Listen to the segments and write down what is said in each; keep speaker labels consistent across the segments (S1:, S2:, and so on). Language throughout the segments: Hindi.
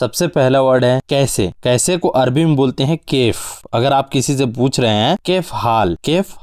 S1: सबसे पहला वर्ड है कैसे। कैसे को अरबी में बोलते हैं केफ। अगर आप किसी से पूछ रहे हैं केफ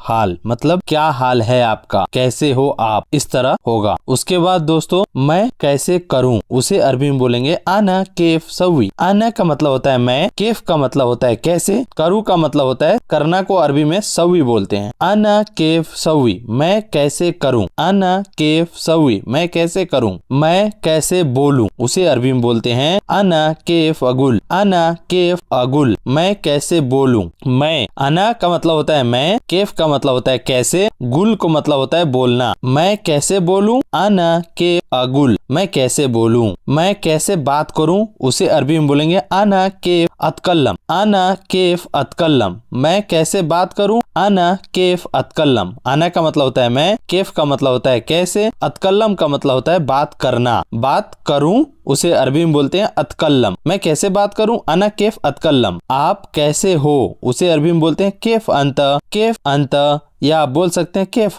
S1: हाल मतलब क्या हाल है आपका, कैसे हो आप, इस तरह होगा। उसके बाद दोस्तों मैं कैसे करूं, उसे अरबी में बोलेंगे आना केफ सवी। आना का मतलब होता है मैं, केफ का मतलब होता है कैसे, करूं का मतलब होता है करना को अरबी में सवी बोलते हैं। आना केफ सवी, मैं कैसे करूं। आना केफ सवी, मैं कैसे करूं। मैं कैसे बोलूं, उसे अरबी में बोलते हैं आना केफ अगुल। आना केफ अगुल, मैं कैसे बोलूं। मैं, आना का मतलब होता है मैं, केफ का मतलब होता है कैसे, गुल को मतलब होता है बोलना। मैं कैसे बोलूं, आना केफ अगुल, मैं कैसे बोलूं। मैं कैसे बात करूं, उसे अरबी में बोलेंगे आना केफ अतकल्लम। आना केफ अतकल्लम, मैं कैसे बात करूं। आना केफ अतकल्लम, आना का मतलब होता है मैं, केफ का मतलब होता है कैसे, अतकल्लम का मतलब होता है बात करना। बात करूं उसे अरबी में बोलते हैं अतकल्लम। मैं कैसे बात करूं, अना केफ अतकल्लम। आप कैसे हो, उसे अरबी में बोलते हैं केफ अंत। केफ अंत, या आप बोल सकते हैं केफ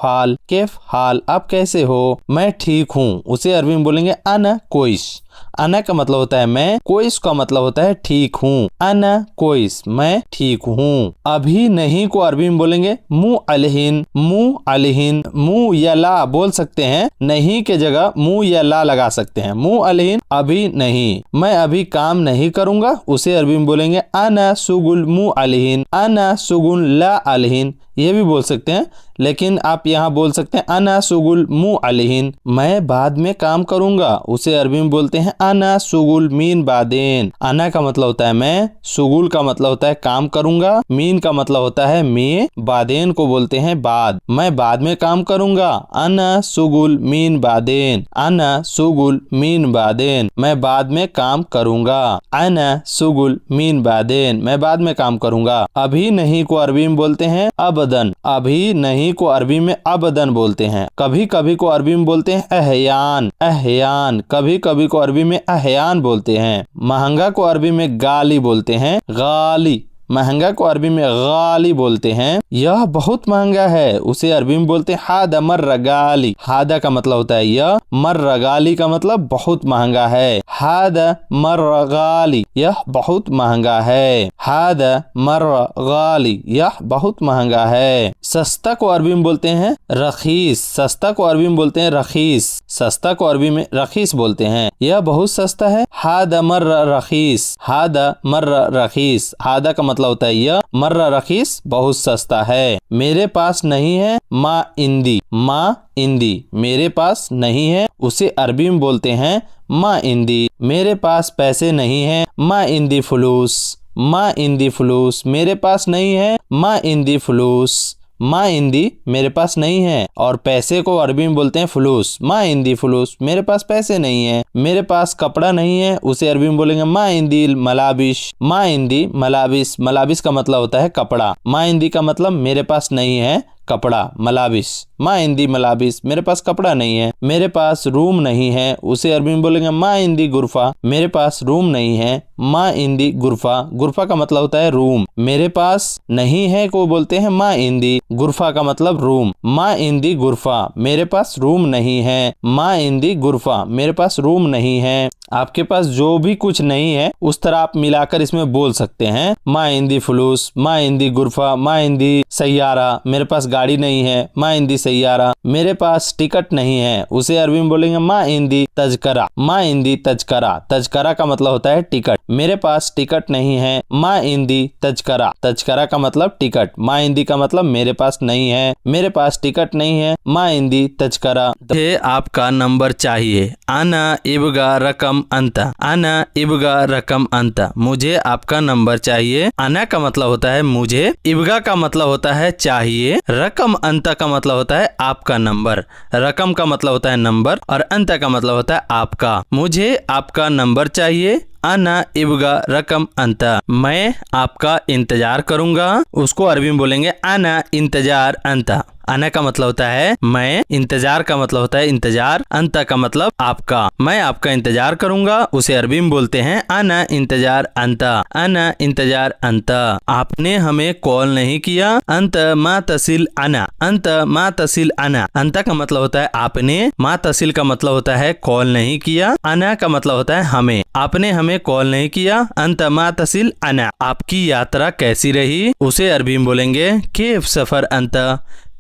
S1: हाल, आप कैसे हो। मैं ठीक हूँ, उसे अरबी में बोलेंगे आना कोइस। आना का मतलब होता है मैं, कोइस का मतलब होता है ठीक हूँ। आना कोइस, मैं ठीक हूँ। अभी नहीं को अरबी में बोलेंगे मुँह अलहिन। मुँह या ला बोल सकते हैं, नहीं के जगह मुँह या ला लगा सकते हैं। मुँह अलहिन, अभी नहीं। मैं अभी काम नहीं करूँगा, उसे अरबी में बोलेंगे आना सुगुल मुँह अलहिन। आना सुगुल ला अलहिन, ये भी बोल सकते हैं, लेकिन आप यहाँ बोल सकते हैं आना सुगुल मुँह अलहिन। मैं बाद में काम करूंगा, उसे अरबी में बोलते हैं आना सुगुल मीन बादेन। आना का मतलब होता है मैं, सुगुल का मतलब होता है काम करूंगा, मीन का मतलब होता है मैं, बादेन को बोलते हैं बाद। मैं बाद में काम करूंगा, आना सुगुल मीन बादेन। आना सुगुल मीन बादेन, मैं बाद में काम करूंगा। आना सुगुल मीन बादेन, मैं बाद में काम करूंगा। अभी नहीं को अरबी में बोलते हैं अबदन। अभी नहीं को अरबी में अबदन बोलते हैं। कभी कभी को अरबी में बोलते हैं अहयान। कभी कभी को अरबी में अहयान बोलते हैं। महंगा को अरबी में गाली बोलते हैं गाली। महंगा को अरबी में गाली बोलते हैं। यह बहुत महंगा है, उसे अरबी में बोलते हैं हादा मर्रा गाली। हादा का मतलब होता है यह, मर्रा गाली का मतलब बहुत महंगा है। हादा मर्रा गाली, यह बहुत महंगा है। हादा मर्रा गाली, यह बहुत महंगा है। सस्ता को अरबी में बोलते हैं रखीस। सस्ता को अरबी में बोलते हैं रखीस। सस्ता को अरबी में रखीस बोलते हैं, यह बहुत सस्ता है। हादा मर्रा रखीस। हादा मर्रा रखीस, हादा का मतलब होता है यह, मर्रा रखीस बहुत सस्ता है। मेरे पास नहीं है मा इंदी। मा इंदी, मेरे पास नहीं है, उसे अरबी में बोलते हैं मा इंदी। मेरे पास पैसे नहीं है, मा इंदी फुलूस। मा इंदी फुलूस, मेरे पास नहीं है, मा इंदी फुलूस। मा इंदी, मेरे पास नहीं है, और पैसे को अरबी में बोलते हैं फुलूस। मा इंदी फुलूस, मेरे पास पैसे नहीं है। मेरे पास कपड़ा नहीं है, उसे अरबी में बोलेंगे मा इंदी मलाबिश। मा इंदी मलाबिस, मलाबिस का मतलब होता है कपड़ा। मा इंदी का मतलब मेरे पास नहीं है कपड़ा, मलाबिस। मा इंदी मलाबिस, मेरे पास कपड़ा नहीं है। मेरे पास रूम नहीं है, उसे अरबी में बोलेंगे मा इंदी गुरफा। मेरे पास रूम नहीं है, मा इंदी गुरफा। गुरफा का मतलब होता है रूम। मेरे पास नहीं है को बोलते हैं मा इंदी, गुरफा का मतलब रूम। मा इंदी गुरफा, मेरे पास रूम नहीं है। मा इंदी गुरफा, मेरे पास रूम नहीं है। आपके पास जो भी कुछ नहीं है उस तरह आप मिलाकर इसमें बोल सकते हैं। मा इंदी फुलूस, मा इंदी गुरफा, मा इंदी सैयारा, मेरे पास गाड़ी नहीं है, मा इंदी सैयारा। मेरे पास टिकट नहीं है, उसे अरबी में बोलेंगे मा इंदी तजकरा। मा इंदी तजकरा, तजकरा का मतलब होता है टिकट। मेरे पास टिकट नहीं है, मा इंदी तजकरा। तजकरा का मतलब टिकट, मा इंदी का मतलब मेरे पास नहीं है। मेरे पास टिकट नहीं है, मा इंदी तजकरा। मुझे आपका नंबर चाहिए, आना इबगा रकम अंता। आना इबगा रकम अंता, मुझे आपका नंबर चाहिए। आना का मतलब होता है मुझे, इबगा का मतलब होता है चाहिए, रकम अंता का मतलब होता है आपका नंबर। रकम का मतलब होता है नंबर और अंता का मतलब होता है आपका। मुझे आपका नंबर चाहिए, आना इबगा रकम अंता, मैं आपका इंतजार करूंगा। उसको अरबी में बोलेंगे आना इंतजार अंता। आना का मतलब होता है मैं, इंतजार का मतलब होता है इंतजार, अंता का मतलब आपका। मैं आपका इंतजार करूंगा, उसे अरबी में बोलते हैं आना इंतजार अंता। आना इंतजार अंता। आपने हमें कॉल नहीं किया, अंत मा तसिल आना। अंत मा तसिल आना, अंता का मतलब होता है आपने, मा तसिल का मतलब होता है कॉल नहीं किया, आना का मतलब होता है हमें। आपने हमें हमें कॉल नहीं किया। अंत मा तसिल अना, आपकी यात्रा कैसी रही, उसे अरबी में बोलेंगे केफ सफर अंत।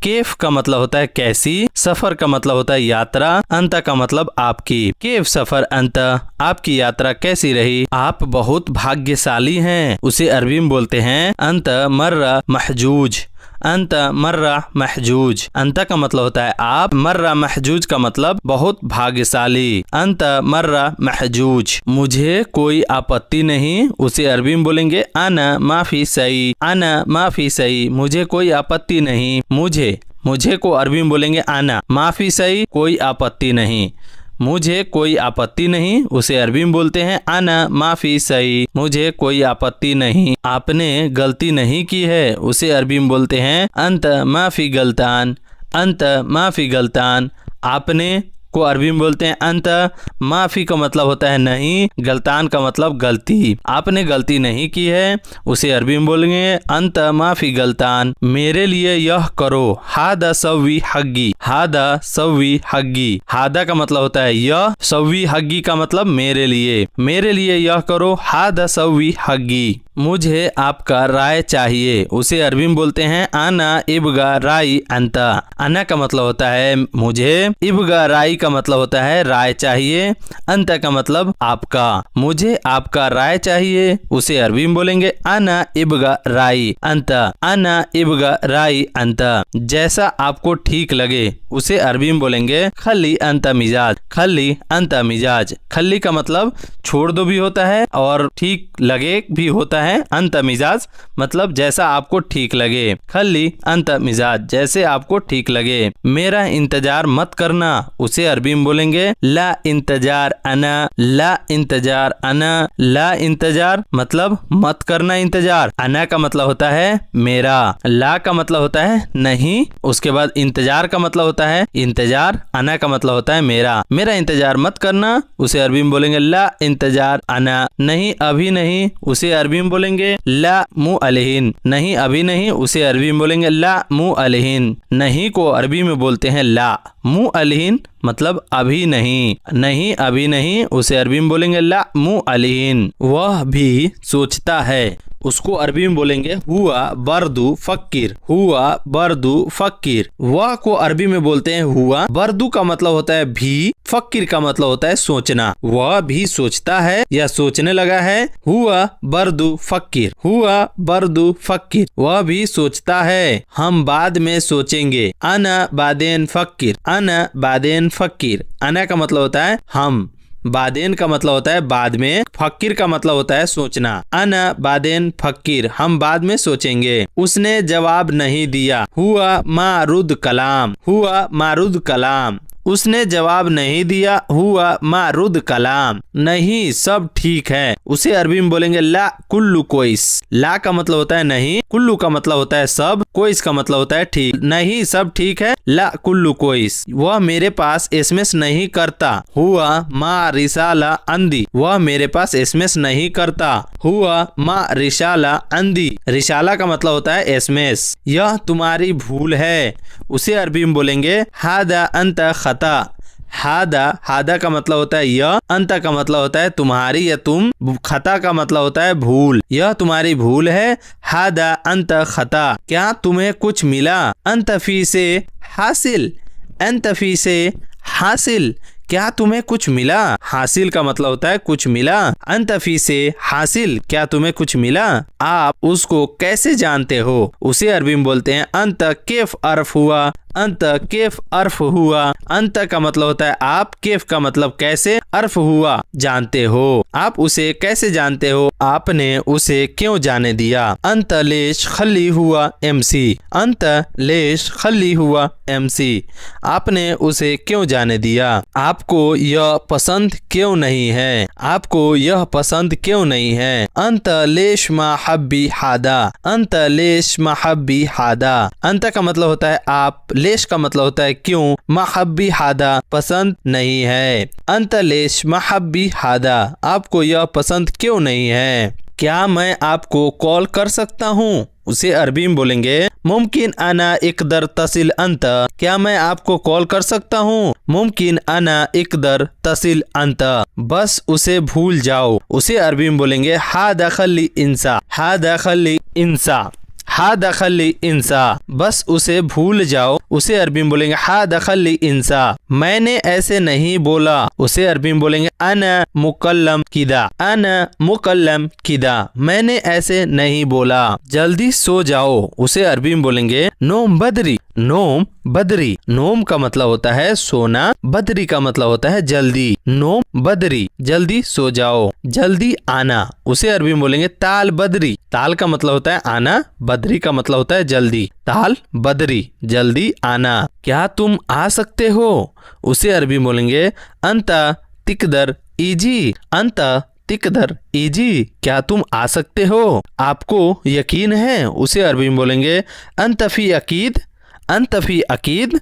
S1: केफ का मतलब होता है कैसी, सफर का मतलब होता है यात्रा, अंत का मतलब आपकी। केफ सफर अंत, आपकी यात्रा कैसी रही, आप बहुत भाग्यशाली हैं, उसे अरबी में बोलते हैं अंत मर्रा महजूज। अंत मर्रा महजूज, अंत का मतलब होता है आप, मर्रा महजूज का मतलब बहुत भाग्यशाली। अंत मर्रा महजूज, मुझे कोई आपत्ति नहीं, उसे अरबी में बोलेंगे अना माफी सही। अना माफी सही, मुझे कोई आपत्ति नहीं। मुझे को अरबी में बोलेंगे अना माफी सही, कोई आपत्ति नहीं। मुझे कोई आपत्ति नहीं, उसे अरबी में बोलते हैं अना माफी सही, मुझे कोई आपत्ति नहीं। आपने गलती नहीं की है, उसे अरबी में बोलते हैं अंत माफी गलतान। अंत माफी गलतान, आपने को अरबी में बोलते हैं अंत। माफी का मतलब होता है नहीं, गलतान का मतलब गलती। आपने गलती नहीं की है, उसे अरबी में बोलेंगे अंत माफी गलतान। मेरे लिए यह करो, हादा सवी हग्गी। हादा सवी हग्गी, हादा का मतलब होता है यह, सवी हग्गी का मतलब मेरे लिए यह करो, हादा सवी हग्गी। मुझे आपका राय चाहिए, उसे अरबी में बोलते हैं आना इबगा राई अंता। आना का मतलब होता है मुझे, इबगा राई का मतलब होता है राय चाहिए, अंता का मतलब आपका। मुझे आपका राय चाहिए, उसे अरबी में बोलेंगे आना इबगा राई अंता। आना इबगा राई अंता, जैसा आपको ठीक लगे, उसे अरबी में बोलेंगे खली अंता मिजाज। खली अंता मिजाज, खली का मतलब छोड़ दो भी होता है और ठीक लगे भी होता है। अंत मिजाज मतलब जैसा आपको ठीक लगे। खली अंत मिजाज, जैसे आपको ठीक लगे। मेरा इंतजार मत करना, उसे अरबी में बोलेंगे ला इंतजार अना। ला इंतजार अना, ला इंतजार मतलब मत करना इंतजार। अना का मतलब होता है मेरा, ला का मतलब होता है नहीं, उसके बाद इंतजार का मतलब होता है इंतजार, अना का मतलब होता है मेरा। मेरा इंतजार मत करना, उसे अरबी में बोलेंगे ला इंतजार अना। नहीं अभी नहीं, उसे अरबी में बोलेंगे ला मु अलहिन। नहीं अभी नहीं, उसे अरबी में बोलेंगे ला मु अलहिन। नहीं को अरबी में बोलते हैं ला। मु अलहिन मतलब अभी नहीं। नहीं अभी नहीं, उसे अरबी में बोलेंगे ला मु अलहिन। वह भी सोचता है, उसको अरबी में बोलेंगे हुआ बर्दू फक्किर। हुआ बर्दू फक्किर, वह को अरबी में बोलते हैं हुआ। बर्दू का मतलब होता है भी, फक्किर का मतलब होता है सोचना। वह भी सोचता है या सोचने लगा है। हुआ बर्दू फक्किर, हुआ बर्दू फक्किर, वह भी सोचता है। हम बाद में सोचेंगे, अना बादेन फक्किर। अना बादेन फक्किर, अना का मतलब होता है हम, बादेन का मतलब होता है बाद में, फक्किर का मतलब होता है सोचना। अना बादेन फक्किर, हम बाद में सोचेंगे। उसने जवाब नहीं दिया। हुआ मारुद कलाम। हुआ मारुद कलाम, उसने जवाब नहीं दिया। हुआ मारुद कलाम, नहीं सब ठीक है, उसे अरबी में बोलेंगे ला कुल्लु कोइस। ला का मतलब होता है नहीं, कुल्लू का मतलब होता है सब, कोइस का मतलब होता है ठीक। नहीं सब ठीक है, ला कुल्लु कोइस। वह मेरे पास एसएमएस नहीं करता। हुआ मा रिसाला अंदी, वह मेरे पास एसएमएस नहीं करता। हुआ मा रिसाला अंदी, रिसाला का मतलब होता है एसएमएस। यह तुम्हारी भूल है, उसे अरबी में बोलेंगे हादा अंत खता। हादा, हादा का मतलब होता है यह, अंत का मतलब होता है तुम्हारी या तुम, खता का मतलब होता है भूल। यह तुम्हारी भूल है। हादा अंत खता, क्या तुम्हें कुछ मिला। अंत फी से हासिल। अंत फी से हासिल, क्या तुम्हें कुछ मिला। हासिल का मतलब होता है कुछ मिला। अंत फी से हासिल, क्या तुम्हें कुछ मिला। आप उसको कैसे जानते हो, उसे अरबी में बोलते हैं अंत केफ अर्फ हुआ। अंत केफ अर्फ हुआ, अंत का मतलब होता है आप, केफ का मतलब कैसे, अर्फ हुआ जानते हो। आप उसे कैसे जानते हो, आपने उसे क्यों जाने दिया। अंत लेश खली हुआ एमसी। अंत लेश खली हुआ एमसी, आपने उसे क्यों जाने दिया। आपको यह पसंद क्यों नहीं है। आपको यह पसंद क्यों नहीं है। अंत लेश महब्बी हादा। अंत लेश महब्बी हादा, अंत का मतलब होता है आप, लेश का मतलब होता है क्यों, महब्बी हादा पसंद नहीं है। अंत लेश महब्बी हादा, आपको यह पसंद क्यों नहीं है। क्या मैं आपको कॉल कर सकता हूँ, उसे अरबी में बोलेंगे मुमकिन अना इकदर तसिल अंत। क्या मैं आपको कॉल कर सकता हूँ, मुमकिन अना इकदर तसिल अंत। बस उसे भूल जाओ, उसे अरबी में बोलेंगे हा दखली इंसा, हा दखली इंसा, हा दखली इंसा। बस उसे भूल जाओ, उसे अरबी में बोलेंगे हा दखली इंसा। मैंने ऐसे नहीं बोला, उसे अरबी में बोलेंगे अना मुकल्लम किदा, अना मुकल्लम किदा। मैंने ऐसे नहीं बोला। जल्दी सो जाओ, उसे अरबी में बोलेंगे नोम बदरी, नोम बदरी। नोम का मतलब होता है सोना, बदरी का मतलब होता है जल्दी। नोम बदरी, जल्दी सो जाओ। जल्दी आना, उसे अरबी में बोलेंगे ताल बदरी। ताल का मतलब होता है आना, बदरी का मतलब होता है जल्दी। ताल बदरी, जल्दी आना। क्या तुम आ सकते हो, उसे अरबी में बोलेंगे अंता तिकदर इजी, अंता तिकदर इजी। क्या तुम आ सकते हो, आपको यकीन है, उसे अरबी में बोलेंगे अंत फी अकीद, अंत फी अकीद,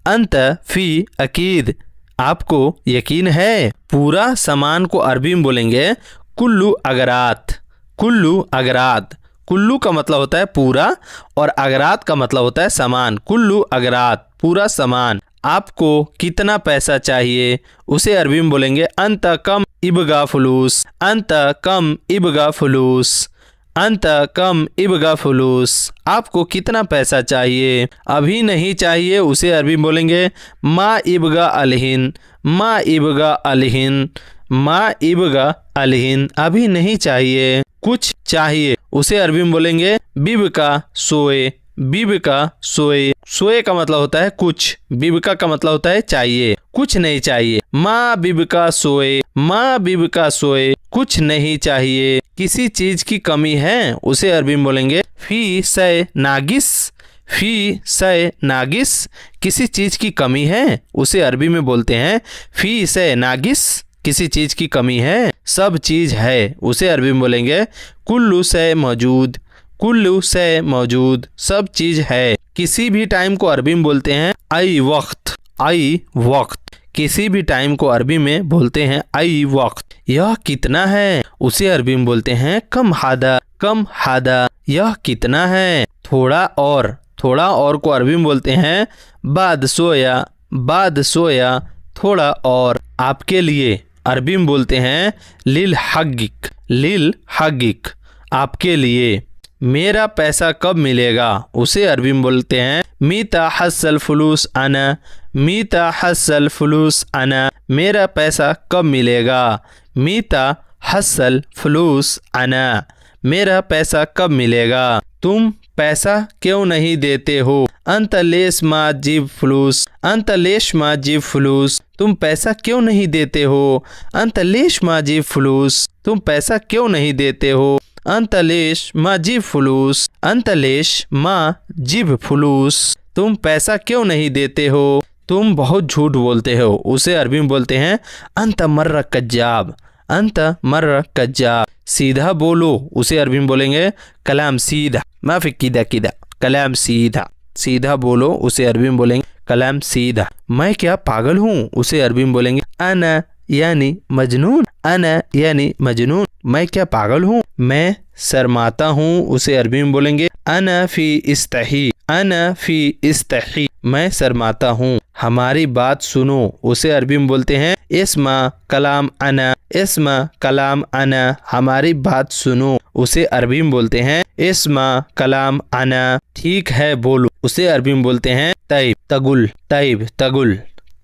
S1: अंत फी अकीद। आपको यकीन है। पूरा सामान को अरबी में बोलेंगे कुल्लू अगरात, कुल्लू अगरात। कुल्लू का मतलब होता है पूरा और अगरात का मतलब होता है सामान। कुल्लू अगरात, पूरा सामान। आपको कितना पैसा चाहिए, उसे अरबी में बोलेंगे अंत कम इबगा फुलूस, अंत कम इबगा फुलूस, अंत कम इबगा फुलूस। आपको कितना पैसा चाहिए, अभी नहीं चाहिए, उसे अरबी में बोलेंगे मा इबगा अलहिन, मा इबगा अलहिन, मा इबगा अलहिन। अभी नहीं चाहिए। कुछ चाहिए, उसे अरबी में बोलेंगे बिबका सोए, बिबका सोए। सोए का मतलब होता है कुछ, बिबका का मतलब होता है चाहिए, कुछ नहीं चाहिए। माँ बिबका सोए, माँ बिबका सोए, कुछ नहीं चाहिए। किसी चीज की कमी है, उसे अरबी में बोलेंगे फी से नागिस, फी से नागिस। किसी चीज की कमी है, उसे अरबी में बोलते हैं फी से नागिस। किसी चीज की कमी है, सब चीज है, उसे अरबी में बोलेंगे कुल्लू से मौजूद, कुल्लू से मौजूद, सब चीज है। किसी भी टाइम को अरबी में बोलते हैं आई वक्त, आई वक्त। किसी भी टाइम को अरबी में बोलते हैं आई वक्त। यह कितना है, उसे अरबी में बोलते हैं कम हादा, कम हादा। यह कितना है, थोड़ा और, थोड़ा और को अरबी में बोलते हैं बाद सोया, बाद सोया, थोड़ा और। आपके लिए अरबी में बोलते हैं लिल हगिक, लिल हगिक, आपके लिए। मेरा पैसा कब मिलेगा, उसे अरबी में बोलते हैं मीता हसल फुलूस अना, मीता हसल फुलूस अना। मेरा पैसा कब मिलेगा, मीता हसल फुलूस अना, मेरा पैसा कब मिलेगा। तुम पैसा क्यों नहीं देते हो, अंत लेश मा जीब फुलूस, अंत लेश मा जीब फुलूस। तुम पैसा क्यों नहीं देते हो, अंत लेश मा जीब फुलूस। तुम पैसा क्यों नहीं देते हो, अंतलेश मा जीब फुलूस, अंतलेश मा जीब फुलूस। तुम पैसा क्यों नहीं देते हो, तुम बहुत झूठ बोलते हो, उसे अरबी में बोलते हैं अंत मर्र कज्जाब, अंत मर्र कज्जाब। सीधा बोलो, उसे अरबी में बोलेंगे कलाम सीधा, माफी किदा किदा, कलाम सीधा। सीधा बोलो, उसे अरबी में बोलेंगे कलाम सीधा। मैं क्या पागल हूँ, उसे अरबी में बोलेंगे अना यानी मजनून, अना यानी मजनून। मैं क्या पागल हूँ, मैं शर्माता हूँ, उसे अरबी में बोलेंगे अना फी इस्तही, अना फी इस्तही। मैं शर्माता हूँ। हमारी बात सुनो, उसे अरबी में बोलते हैं इस्मा कलाम अना, इस्मा कलाम अना। हमारी बात सुनो, उसे अरबी में बोलते हैं इस्मा कलाम अना। ठीक है बोलो, उसे अरबी में बोलते हैं तैब तगुल, तैब तगुल,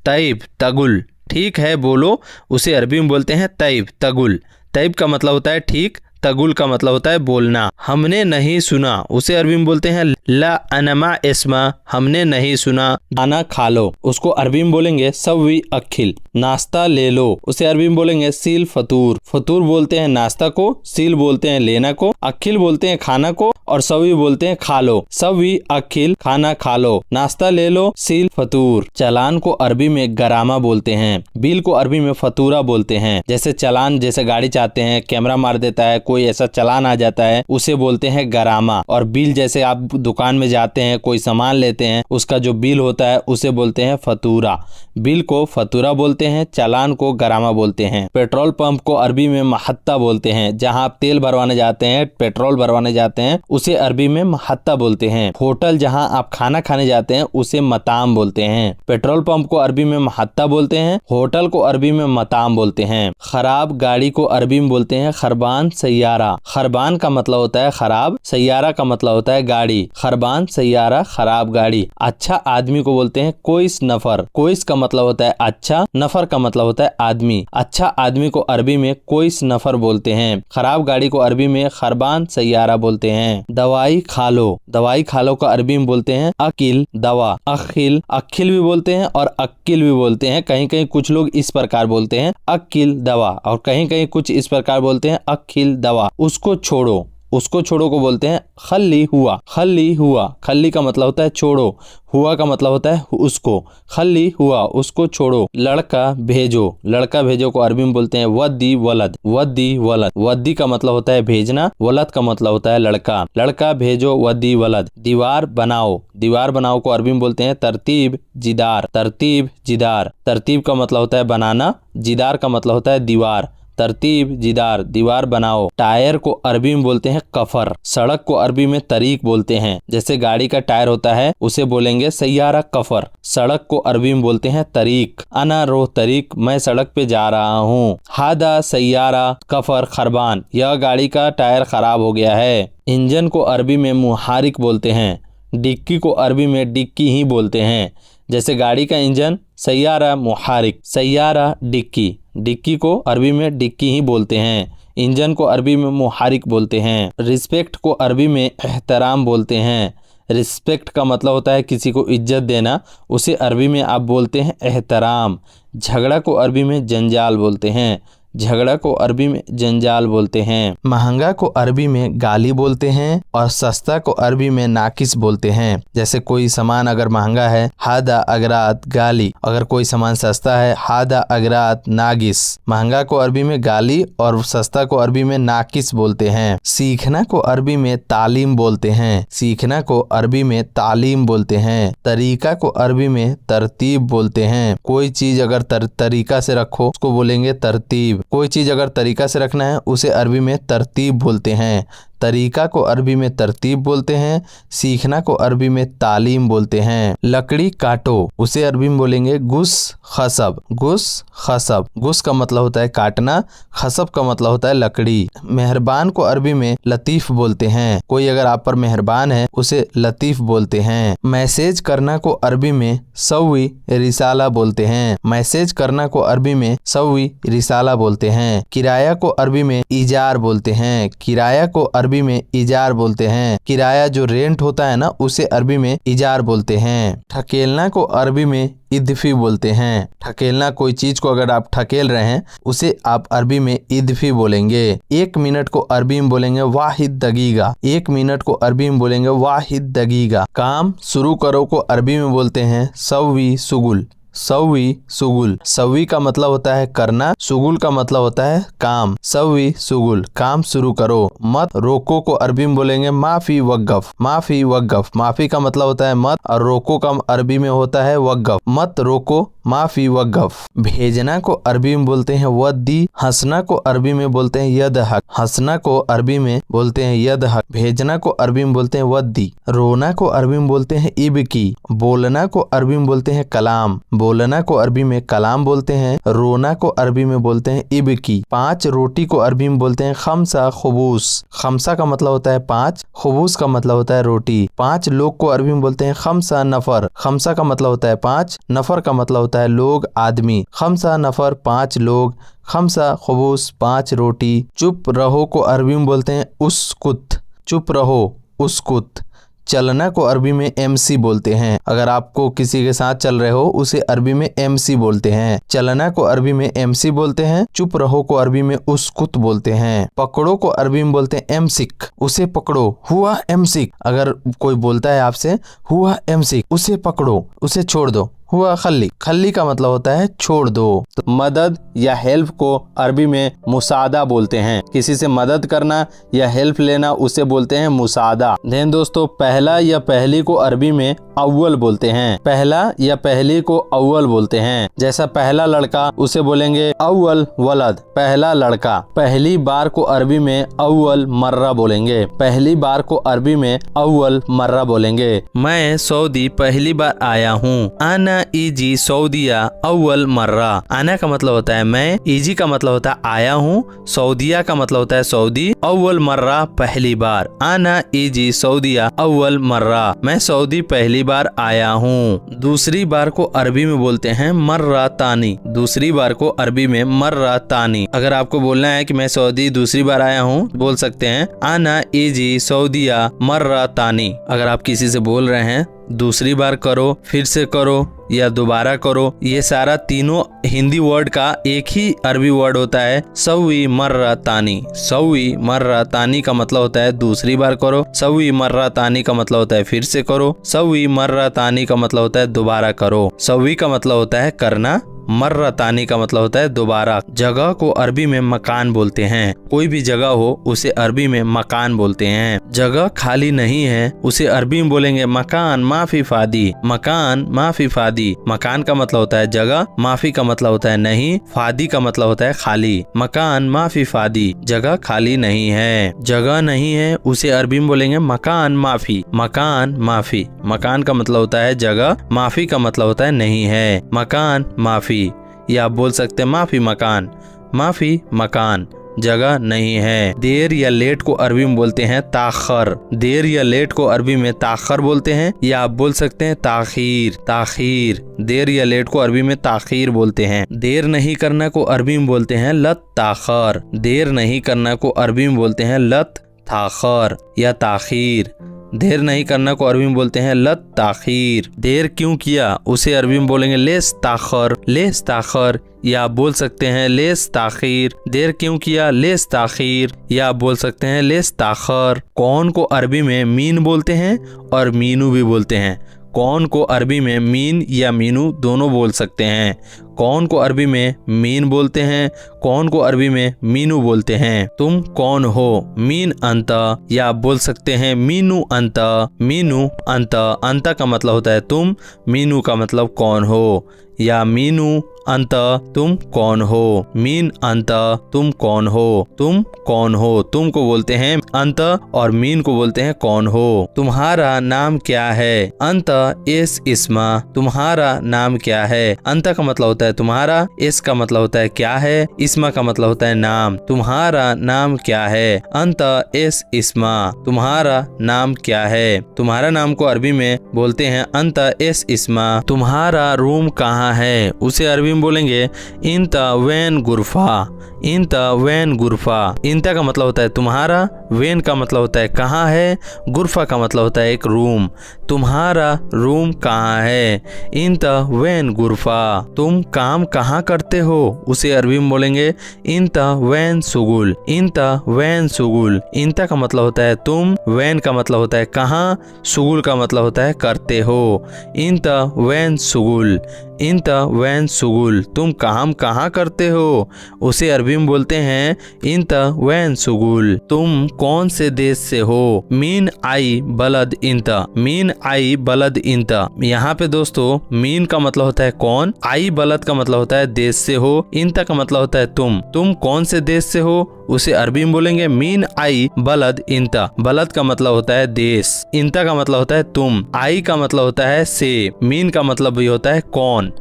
S1: तैब तगुल। ठीक है बोलो, उसे अरबी में बोलते हैं तैब तगुल। तैब का मतलब होता है ठीक, तगुल का मतलब होता है बोलना। हमने नहीं सुना, उसे अरबी में बोलते हैं ला अनमा इस्मा, हमने नहीं सुना। दाना खा लो, उसको अरबी में बोलेंगे सवी अखिल, नाश्ता ले लो, उसे अरबी में बोलेंगे सील फतूर। फतूर बोलते हैं नाश्ता को, सील बोलते हैं लेना को, अखिल बोलते हैं खाना को, और सवी बोलते हैं खा लो। सवी अखिल, खाना खा लो, नाश्ता ले लो, सील फतूर। चालान को अरबी में गरामा बोलते हैं, बिल को अरबी में फतूरा बोलते हैं। जैसे चालान, जैसे गाड़ी चाहते हैं, कैमरा मार देता है, कोई ऐसा चालान आ जाता है उसे बोलते हैं गरामा। और बिल, जैसे आप दुकान में जाते हैं कोई सामान लेते हैं उसका जो बिल होता है उसे बोलते हैं फतूरा। बिल को फतूरा बोलते हैं, चालान को गरामा बोलते हैं। पेट्रोल पंप को अरबी में महत्ता बोलते हैं। जहां आप तेल भरवाने जाते हैं, पेट्रोल भरवाने जाते हैं, उसे अरबी में महत्ता बोलते हैं। होटल जहां आप खाना खाने जाते हैं उसे मताम बोलते हैं। पेट्रोल पंप को अरबी में महत्ता बोलते हैं, होटल को अरबी में मताम बोलते हैं। खराब गाड़ी को अरबी में बोलते हैं खरबान सैयारा। खरबान का मतलब होता है खराब, सैयारा का मतलब होता है गाड़ी। खरबान सैयारा खराब गाड़ी। अच्छा आदमी को बोलते हैं कोइस नफर। कोइस का मतलब होता है अच्छा, नफर का मतलब होता है आदमी। अच्छा आदमी को अरबी में कोइस नफर बोलते हैं। खराब गाड़ी को अरबी में खरबान सैयारा बोलते हैं। दवाई खा लो। दवाई खा लो का अरबी में बोलते हैं अकिल दवा। अखिल, अखिल भी बोलते हैं और अक्किल भी बोलते हैं। कहीं कहीं कुछ लोग इस प्रकार बोलते हैं अकिल दवा, और कहीं कहीं कुछ इस प्रकार बोलते हैं अखिल दवा। उसको छोड़ो। उसको छोड़ो को बोलते हैं खल्ली हुआ। खल्ली हुआ, खल्ली का मतलब होता है छोड़ो, हुआ का मतलब होता है उसको। खल्ली हुआ, उसको छोड़ो। लड़का भेजो। लड़का भेजो को अरबी में बोलते हैं वद्दी वलद। वद्दी वलद, वद्दी का मतलब होता है भेजना, वलद का मतलब होता है लड़का। लड़का भेजो वद्दी वलद। दीवार बनाओ। दीवार बनाओ को अरबी में बोलते हैं तरतीब जिदार। तरतीब जिदार, तरतीब का मतलब होता है बनाना, जिदार का मतलब होता है दीवार। तरतीब जिदार, दीवार बनाओ। टायर को अरबी में बोलते हैं कफर। सड़क को अरबी में तरीक बोलते हैं। जैसे गाड़ी का टायर होता है उसे बोलेंगे सैयारा कफर। सड़क को अरबी में बोलते हैं तरीक। अना रोह तरीक, मैं सड़क पे जा रहा हूँ। हादा सैयारा कफर खरबान, यह गाड़ी का टायर खराब हो गया है। इंजन को अरबी में मुहारिक बोलते हैं। डिक्की को अरबी में डिक्की ही बोलते हैं। जैसे गाड़ी का इंजन सैयारा मुहारिक, सैयारा डिक्की। डिक्की को अरबी में डिक्की ही बोलते हैं। इंजन को अरबी में मुहारिक बोलते हैं। रिस्पेक्ट को अरबी में एहतराम बोलते हैं। रिस्पेक्ट का मतलब होता है किसी को इज्जत देना, उसे अरबी में आप बोलते हैं एहतराम। झगड़ा को अरबी में जंजाल बोलते हैं। झगड़ा को अरबी में जंजाल बोलते हैं। महंगा को अरबी में गाली बोलते हैं और सस्ता को अरबी में नाकिस बोलते हैं। जैसे कोई सामान अगर महंगा है हादा अगरात गाली, अगर कोई सामान सस्ता है हादा अगरात नागिस। महंगा को अरबी में गाली और सस्ता को अरबी में नाकिस बोलते हैं। सीखना को अरबी में तालीम बोलते हैं। सीखना को अरबी में तालीम बोलते हैं। तरीका को अरबी में तरतीब बोलते हैं। कोई चीज अगर तरीका से रखो उसको बोलेंगे तरतीब। कोई चीज अगर तरीका से रखना है उसे अरबी में तरतीब बोलते हैं। तरीका को अरबी में तरतीब बोलते हैं। सीखना को अरबी में तालीम बोलते हैं। लकड़ी काटो, उसे अरबी में बोलेंगे गुस खसब। गुस खसब, गुस का मतलब होता है काटना, खसब का मतलब होता है लकड़ी। मेहरबान को अरबी में लतीफ बोलते हैं। कोई अगर आप पर मेहरबान है उसे लतीफ बोलते हैं। मैसेज करना को अरबी में सवी रिसाला बोलते हैं। मैसेज करना को अरबी में सवी रिसाला बोलते हैं। किराया को अरबी में इजार बोलते हैं। किराया को अरबी में इजार बोलते हैं। किराया जो रेंट होता है ना उसे अरबी में इजार बोलते हैं। ठकेलना को अरबी में इदफी बोलते हैं। ठकेलना, कोई चीज को अगर आप ठकेल रहे हैं उसे आप अरबी में इदफी बोलेंगे। 1 मिनट को अरबी में बोलेंगे वाहिद दगीगा। 1 मिनट को अरबी में बोलेंगे वाहिद दगीगा। काम शुरू करो को अरबी में बोलते हैं सवी सुगुल। सवी सुगुल, सवी का मतलब होता है करना, सुगुल का मतलब होता है काम। सवी सुगुल, काम शुरू करो। मत रोको को अरबी में बोलेंगे माफी वक्फ। माफी वक्फ, माफी का मतलब होता है मत और रोको का अरबी में होता है वक्फ। मत रोको, माफी वक्फ। भेजना को अरबी में बोलते हैं वद्दी। हंसना को अरबी में बोलते हैं यदहक। हंसना को अरबी में बोलते हैं यदहक। भेजना को अरबी में बोलते हैं वद्दी। रोना को अरबी में बोलते हैं इबकी। बोलना को अरबी में बोलते हैं कलाम। बोलना को अरबी में कलाम बोलते हैं। रोना को अरबी में बोलते हैं इबकी। 5 रोटी को अरबी में बोलते हैं खमसा खुबूस। खमसा का मतलब होता है 5, खुबूस का मतलब होता है रोटी। 5 लोग को अरबी में बोलते हैं खमसा नफर। खमसा का मतलब होता है 5, नफर का मतलब होता है लोग, आदमी। खमसा नफर 5 लोग। खमसा खुबूस 5 रोटी। चुप रहो को अरबी में बोलते हैं उसकुत। चुप रहो, उसकुत। चलना को अरबी में एमसी बोलते हैं। अगर आपको किसी के साथ चल रहे हो उसे अरबी में एमसी बोलते हैं। चलना को अरबी में एमसी बोलते हैं। चुप रहो को अरबी में उसकुत बोलते हैं। पकड़ो को अरबी में बोलते हैं एमसिक। उसे पकड़ो, हुआ एमसिक। अगर कोई बोलता है आपसे हुआ एमसिक, उसे पकड़ो, उसे छोड़ दो, हुआ खल्ली। खल्ली का मतलब होता है छोड़ दो। तो मदद या हेल्प को अरबी में मुसादा बोलते हैं। किसी से मदद करना या हेल्प लेना उसे बोलते हैं मुसादा। देन दोस्तों, पहला या पहली को अरबी में अव्वल बोलते हैं। पहला या पहली को अव्वल बोलते हैं। जैसा पहला लड़का उसे बोलेंगे अव्वल वलद, पहला लड़का। पहली बार को अरबी में अव्वल मर्रा बोलेंगे। पहली बार को अरबी में अव्वल मर्रा बोलेंगे। मैं सऊदी पहली बार आया हूँ। आना इजी सऊदिया अव्वल मर्रा। आना का मतलब होता है मैं, इजी का मतलब होता है आया हूँ, सऊदिया का मतलब होता है सऊदी, अव्वल मर्रा पहली बार। आना इजी सऊदिया अव्वल मर्रा, मैं सऊदी पहली बार आया हूँ। दूसरी बार को अरबी में बोलते हैं मर्रा तानी। दूसरी बार को अरबी में मर्रा तानी। अगर आपको बोलना है कि मैं सऊदी दूसरी बार आया हूँ, बोल सकते हैं आना इजी सऊदिया मर्रा तानी। अगर आप किसी से बोल रहे हैं दूसरी बार करो, फिर से करो या दोबारा करो, ये सारा तीनों हिंदी वर्ड का एक ही अरबी वर्ड होता है सवी मर्रा तानी। सवी मर्रा तानी का मतलब होता है दूसरी बार करो। सवी मर्रा तानी का मतलब होता है फिर से करो। सवी मर्रा तानी का मतलब होता है दोबारा करो। सवी का मतलब होता है करना, मर्रा तानी का मतलब होता है दोबारा। जगह को अरबी में मकान बोलते हैं। कोई भी जगह हो उसे अरबी में मकान बोलते हैं। जगह खाली नहीं है उसे अरबी में बोलेंगे मकान माफी फादी। मकान माफी फादी। मकान का मतलब होता है जगह, माफी का मतलब होता है नहीं, फादी का मतलब होता है खाली। मकान माफी फादी, जगह खाली नहीं है। जगह नहीं है उसे अरबी में बोलेंगे मकान माफी। मकान माफी। मकान का मतलब होता है जगह, माफी का मतलब होता है नहीं है। मकान माफी, या आप बोल सकते हैं माफी मकान। माफी मकान, जगह नहीं है। देर या लेट को अरबी में बोलते हैं ताखर। देर या लेट को अरबी में ताखर बोलते हैं, या आप बोल सकते हैं ताखीर। ताखीर, देर या लेट को अरबी में ताखीर बोलते हैं। देर नहीं करना को अरबी में बोलते हैं लत ताखर। देर नहीं करना को अरबी में बोलते हैं लत ताखर या ताखीर। देर नहीं करना को अरबी में बोलते हैं लत ताखीर। देर क्यों किया उसे अरबी में बोलेंगे लेस ताखर। लेस ताखर, या आप बोल सकते हैं लेस ताखीर। देर क्यों किया लेस ताखीर, या आप बोल सकते हैं लेस ताखर। कौन को अरबी में मीन बोलते हैं और मीनू भी बोलते हैं। कौन को अरबी में मीन या मीनू दोनों बोल सकते हैं। कौन को अरबी में मीन बोलते हैं, कौन को अरबी में मीनू बोलते हैं। तुम कौन हो, मीन अंता, या आप बोल सकते हैं मीनू अंता। मीनू अंता, अंता का मतलब होता है तुम, मीनू का मतलब कौन हो, या मीनू अंत तुम कौन हो। मीन अंत तुम कौन हो। तुम कौन हो, तुम को बोलते हैं अंत और मीन को बोलते हैं कौन हो। तुम्हारा नाम क्या है। अंत इस इस्मा, तुम्हारा नाम क्या है। अंत का मतलब होता है तुम्हारा, इस का मतलब होता है क्या है, इस्मा का मतलब होता है नाम। तुम्हारा नाम क्या है। अंत इस इस्मा, तुम्हारा नाम क्या है। तुम्हारा नाम को अरबी में बोलते हैं अंत इस इस्मा। तुम्हारा रूम कहाँ है उसे अरबी में बोलेंगे इंता वैन गुरफा। इंता वैन गुरफा। इंता का मतलब होता है तुम्हारा, वैन का मतलब होता है कहाँ है, गुरफा का मतलब होता है एक रूम। तुम्हारा रूम कहाँ है। इंता वैन गुरफा। तुम काम कहाँ करते हो उसे अरबी में बोलेंगे इंता वैन सुगुल। इंता वैन सुगुल। इंता का मतलब होता है तुम, वैन का मतलब होता है कहाँ, सुगुल का मतलब होता है करते हो। इंता वैन सुगुल। इंता वैन सुगुल। तुम काम कहाँ करते हो उसे अरबी में बोलते हैं इंता वैन सुगुल। तुम कौन से देश से हो। मीन आई बलद इंता। मीन आई बलद इंता। यहाँ पे दोस्तों मीन का मतलब होता है कौन, आई बलद का मतलब होता है देश से हो, इंता का मतलब होता है तुम कौन से देश से हो उसे अरबी में बोलेंगे मीन आई बलद इंता। बलद का मतलब होता है देश, इंता का मतलब होता है तुम, आई का मतलब होता है से, मीन का मतलब भी होता है कौन।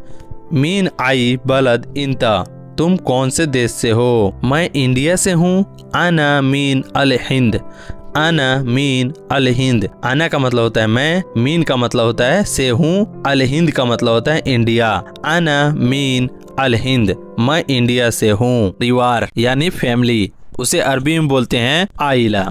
S1: मीन आई बलद इंता। तुम कौन से देश से हो। मैं इंडिया से हूँ। आना मीन अल हिंद। आना मीन अल हिंद। आना का मतलब होता है मैं, मीन का मतलब होता है से हूँ, अल हिंद का मतलब होता है इंडिया। आना मीन अल हिंद, मैं इंडिया से हूँ। परिवार यानी फैमिली उसे अरबी में बोलते हैं आइला।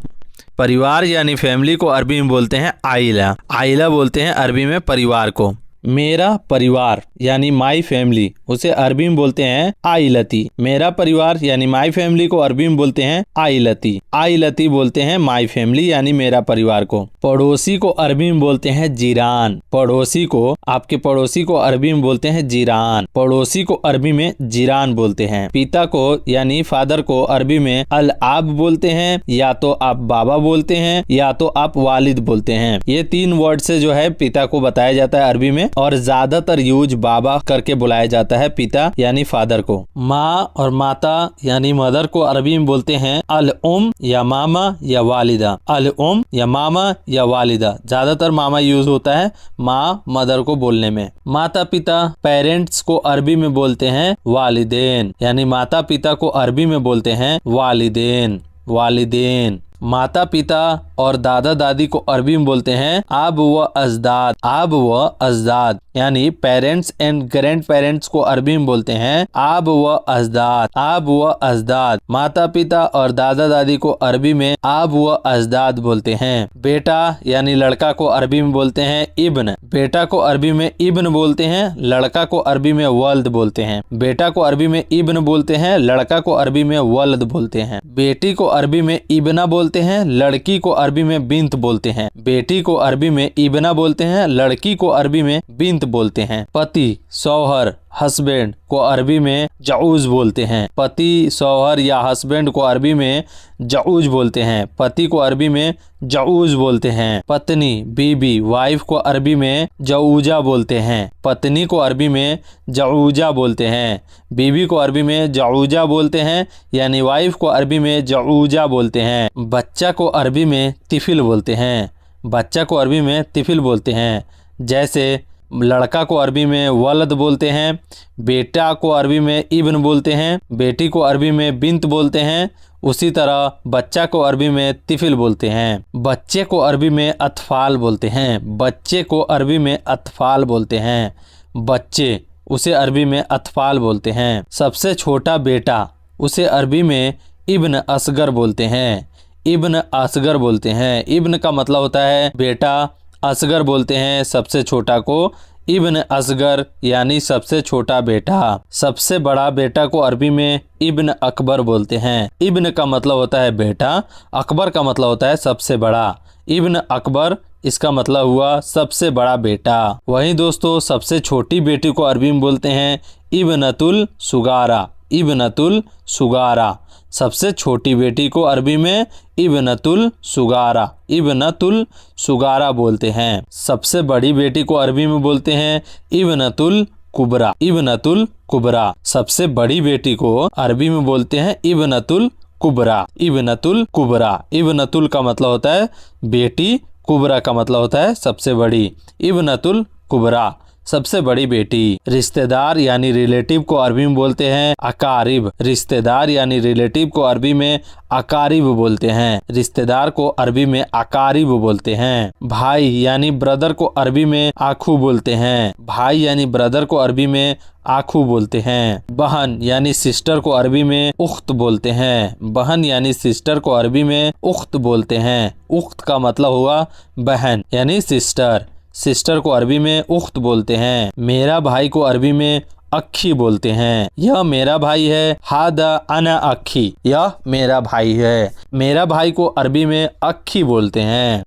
S1: परिवार यानी फैमिली को अरबी में बोलते हैं आइला। आइला बोलते हैं अरबी में परिवार को। मेरा परिवार यानी माई फैमिली, उसे अरबी में बोलते हैं आइलती। मेरा परिवार यानी माई फैमिली को अरबी में बोलते हैं आइलती। आइलती बोलते हैं माई फैमिली यानी मेरा परिवार को। पड़ोसी को अरबी में बोलते हैं जीरान। पड़ोसी को, आपके पड़ोसी को अरबी में बोलते हैं जीरान। पड़ोसी को अरबी में जीरान बोलते हैं। पिता को यानी फादर को अरबी में अल आब बोलते हैं, या तो आप बाबा बोलते हैं या तो आप वालिद बोलते हैं। ये 3 वर्ड से जो है पिता को बताया जाता है अरबी में, और ज्यादातर यूज बाबा करके बुलाया जाता है पिता यानी फादर को। माँ और माता यानी मदर को अरबी में बोलते हैं अल उम या मामा या वालिदा। अल उम या मामा या वालिदा, ज्यादातर मामा यूज होता है माँ मदर को बोलने में। माता पिता पेरेंट्स को अरबी में बोलते हैं वालिदैन, यानी माता पिता को अरबी में बोलते हैं वालिदैन, वालिदैन। माता पिता और दादा दादी को अरबी में बोलते हैं आब व अजदाद। आब व अजदाद यानी पेरेंट्स एंड ग्रैंड पेरेंट्स को अरबी में बोलते हैं आब व अजदाद। आब व अजदाद। माता पिता और दादा दादी को अरबी में आब व अजदाद बोलते हैं। बेटा यानी लड़का को अरबी में बोलते हैं इब्न। बेटा को अरबी में इब्न बोलते हैं, लड़का को अरबी में वल्द बोलते हैं। बेटा को अरबी में इब्न बोलते हैं, लड़का को अरबी में वल्द बोलते हैं। बेटी को अरबी में इब्ना बोलते हैं, लड़की को अरबी में बिंत बोलते हैं। बेटी को अरबी में इब्ना बोलते हैं, लड़की को अरबी में बिंत बोलते हैं। पति शौहर हस्बैंड को अरबी में जाऊज बोलते हैं। पति शौहर या हस्बैंड को अरबी में जाऊज बोलते हैं। पति को अरबी में जाऊज बोलते हैं। पत्नी बीबी वाइफ को अरबी में जाऊजा बोलते हैं। पत्नी को अरबी में जाऊजा बोलते हैं। बीबी को अरबी में जाऊजा बोलते हैं, यानी वाइफ को अरबी में जाऊजा बोलते हैं। बच्चा को अरबी में तिफिल बोलते हैं। बच्चा को अरबी में तिफिल बोलते हैं। जैसे लड़का को अरबी में वलद बोलते हैं, बेटा को अरबी में इब्न बोलते हैं, बेटी को अरबी में बिंत बोलते हैं, उसी तरह बच्चा को अरबी में तिफिल बोलते हैं। बच्चे को अरबी में अतफाल बोलते हैं। बच्चे को अरबी में अतफाल बोलते हैं। बच्चे, उसे अरबी में अतफाल बोलते हैं। सबसे छोटा बेटा, उसे अरबी में इब्न असगर बोलते हैं। इब्न असगर बोलते हैं। इब्न का मतलब होता है बेटा, असगर बोलते हैं सबसे छोटा को इब्न असगर यानी सबसे छोटा बेटा। सबसे बड़ा बेटा को अरबी में इब्न अकबर बोलते हैं। इब्न का मतलब होता है बेटा, अकबर का मतलब होता है सबसे बड़ा। इब्न अकबर इसका मतलब हुआ सबसे बड़ा बेटा। वहीं दोस्तों सबसे छोटी बेटी को अरबी में बोलते हैं इब्नतुल सुगारा। इब्नतुल सुगारा, सबसे छोटी बेटी को अरबी में इब्नतुल सुगारा, इब्नतुल सुगारा बोलते हैं। सबसे बड़ी बेटी को अरबी में बोलते हैं इब्नतुल कुबरा। इब्नतुल कुबरा, सबसे बड़ी बेटी को अरबी में बोलते हैं इब्नतुल कुबरा। इब्नतुल कुबरा, इब्नतुल का मतलब होता है बेटी, कुबरा का मतलब होता है सबसे बड़ी। इब्नतुल कुबरा, सबसे बड़ी बेटी। रिश्तेदार यानी रिलेटिव को अरबी में बोलते हैं अकारिब। रिश्तेदार यानी रिलेटिव को अरबी में अकारिब बोलते हैं। रिश्तेदार को अरबी में अकारिब बोलते हैं। भाई यानी ब्रदर को अरबी में आखू बोलते हैं। भाई यानी ब्रदर को अरबी में आखू बोलते हैं। बहन यानी सिस्टर को अरबी में उख्त बोलते हैं। बहन यानी सिस्टर को अरबी में उख्त बोलते हैं। उख्त का मतलब हुआ बहन यानी सिस्टर। सिस्टर को अरबी में उख्त बोलते हैं। मेरा भाई को अरबी में अक्खी बोलते हैं। यह मेरा भाई है। हादा अना अक्खी, यह मेरा भाई है। मेरा भाई को अरबी में अक्खी बोलते हैं।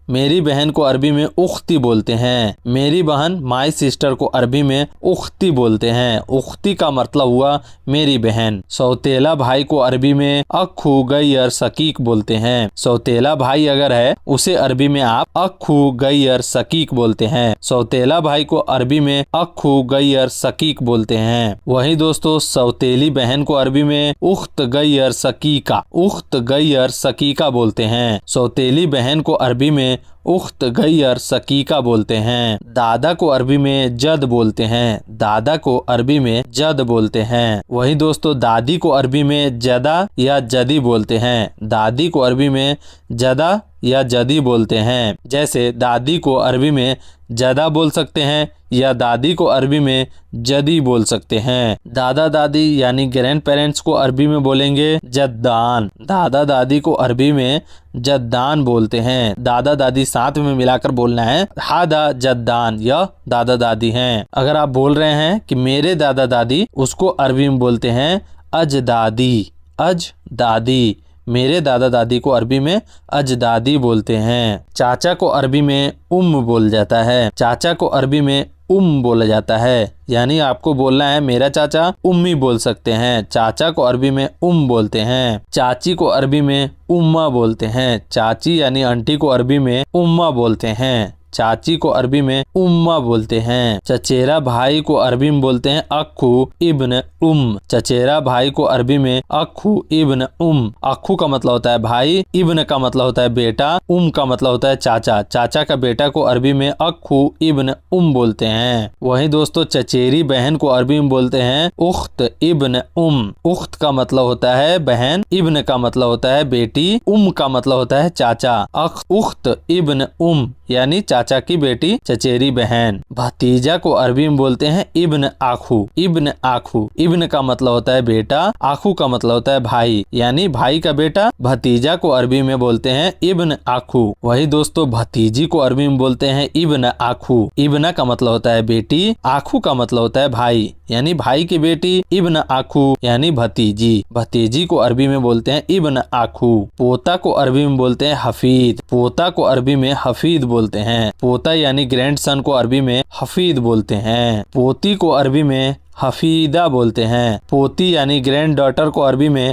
S1: मेरी बहन को अरबी में उख्ती बोलते हैं। मेरी बहन माई सिस्टर को अरबी में उख्ती बोलते हैं। उख्ती का मतलब हुआ मेरी बहन। सौतेला भाई को अरबी में अखू गैर सकीक बोलते हैं। सौतेला भाई अगर है उसे अरबी में आप अखू गैर सकीक बोलते हैं। सौतेला भाई को अरबी में अखू गैर सकीक बोलते हैं। वहीं दोस्तों सौतेली बहन को अरबी में उख्त गैर सकीका, उख्त गैर सकीका बोलते हैं। सौतेली बहन को अरबी में उख्त गैर सकीका बोलते हैं। दादा को अरबी में जद बोलते हैं। दादा को अरबी में जद बोलते हैं। वहीं दोस्तों दादी को अरबी में जदा या जदी बोलते हैं। दादी को अरबी में जदा या जदी बोलते हैं। जैसे दादी को अरबी में जदा बोल सकते हैं या दादी को अरबी में जदी बोल सकते हैं। दादा दादी यानी ग्रैंड पेरेंट्स को अरबी में बोलेंगे जद्दान। दादा दादी को अरबी में जद्दान बोलते हैं। दादा दादी साथ में मिलाकर बोलना है, हादा जद्दान, यह दादा दादी हैं। अगर आप बोल रहे हैं कि मेरे दादा दादी, उसको अरबी में बोलते हैं अजदादी। अजदादी, मेरे दादा दादी को अरबी में अजदादी बोलते हैं। चाचा को अरबी में बोल जाता है। चाचा को अरबी में बोला जाता है, यानी आपको बोलना है मेरा चाचा उम्मी बोल सकते हैं। चाचा को अरबी में बोलते हैं। चाची को अरबी में उम्मा बोलते हैं। चाची यानी आंटी को अरबी में उम्मा बोलते हैं। चाची को अरबी में उम्मा बोलते हैं। चचेरा भाई को अरबी में बोलते हैं अक्खू इब्न चचेरा भाई को अरबी में अक्खू इब्न अक्खू का मतलब होता है भाई, इब्न का मतलब होता है बेटा, का मतलब होता है चाचा। चाचा का बेटा को अरबी में अक्खू इब्न बोलते हैं। वहीं दोस्तों चचेरी बहन को अरबी में बोलते हैं उख्त इब्न उख्त का मतलब होता है बहन, इब्न का मतलब होता है बेटी, का मतलब होता है चाचा। उख्त इब्न यानी चाचा की बेटी चचेरी बहन। भतीजा को अरबी में बोलते हैं इब्न आखू इब्न का मतलब होता है बेटा, आखू का मतलब होता है भाई, यानी भाई का बेटा। भतीजा को अरबी में बोलते हैं इब्न आखू। वही दोस्तों भतीजी को अरबी में बोलते हैं इब्न आखू। इब्न का मतलब होता है बेटी, आखू का मतलब होता है भाई, यानी भाई की बेटी। इब्न आखू यानी भतीजी। भतीजी को अरबी में बोलते हैं इब्न आखू। पोता को अरबी में बोलते हैं हफीद। पोता को अरबी में हफीद बोलते हैं। पोता यानी ग्रैंड सन को अरबी में हफीद बोलते हैं। पोती को अरबी में हफीदा बोलते हैं। पोती यानी ग्रैंड डॉटर को अरबी में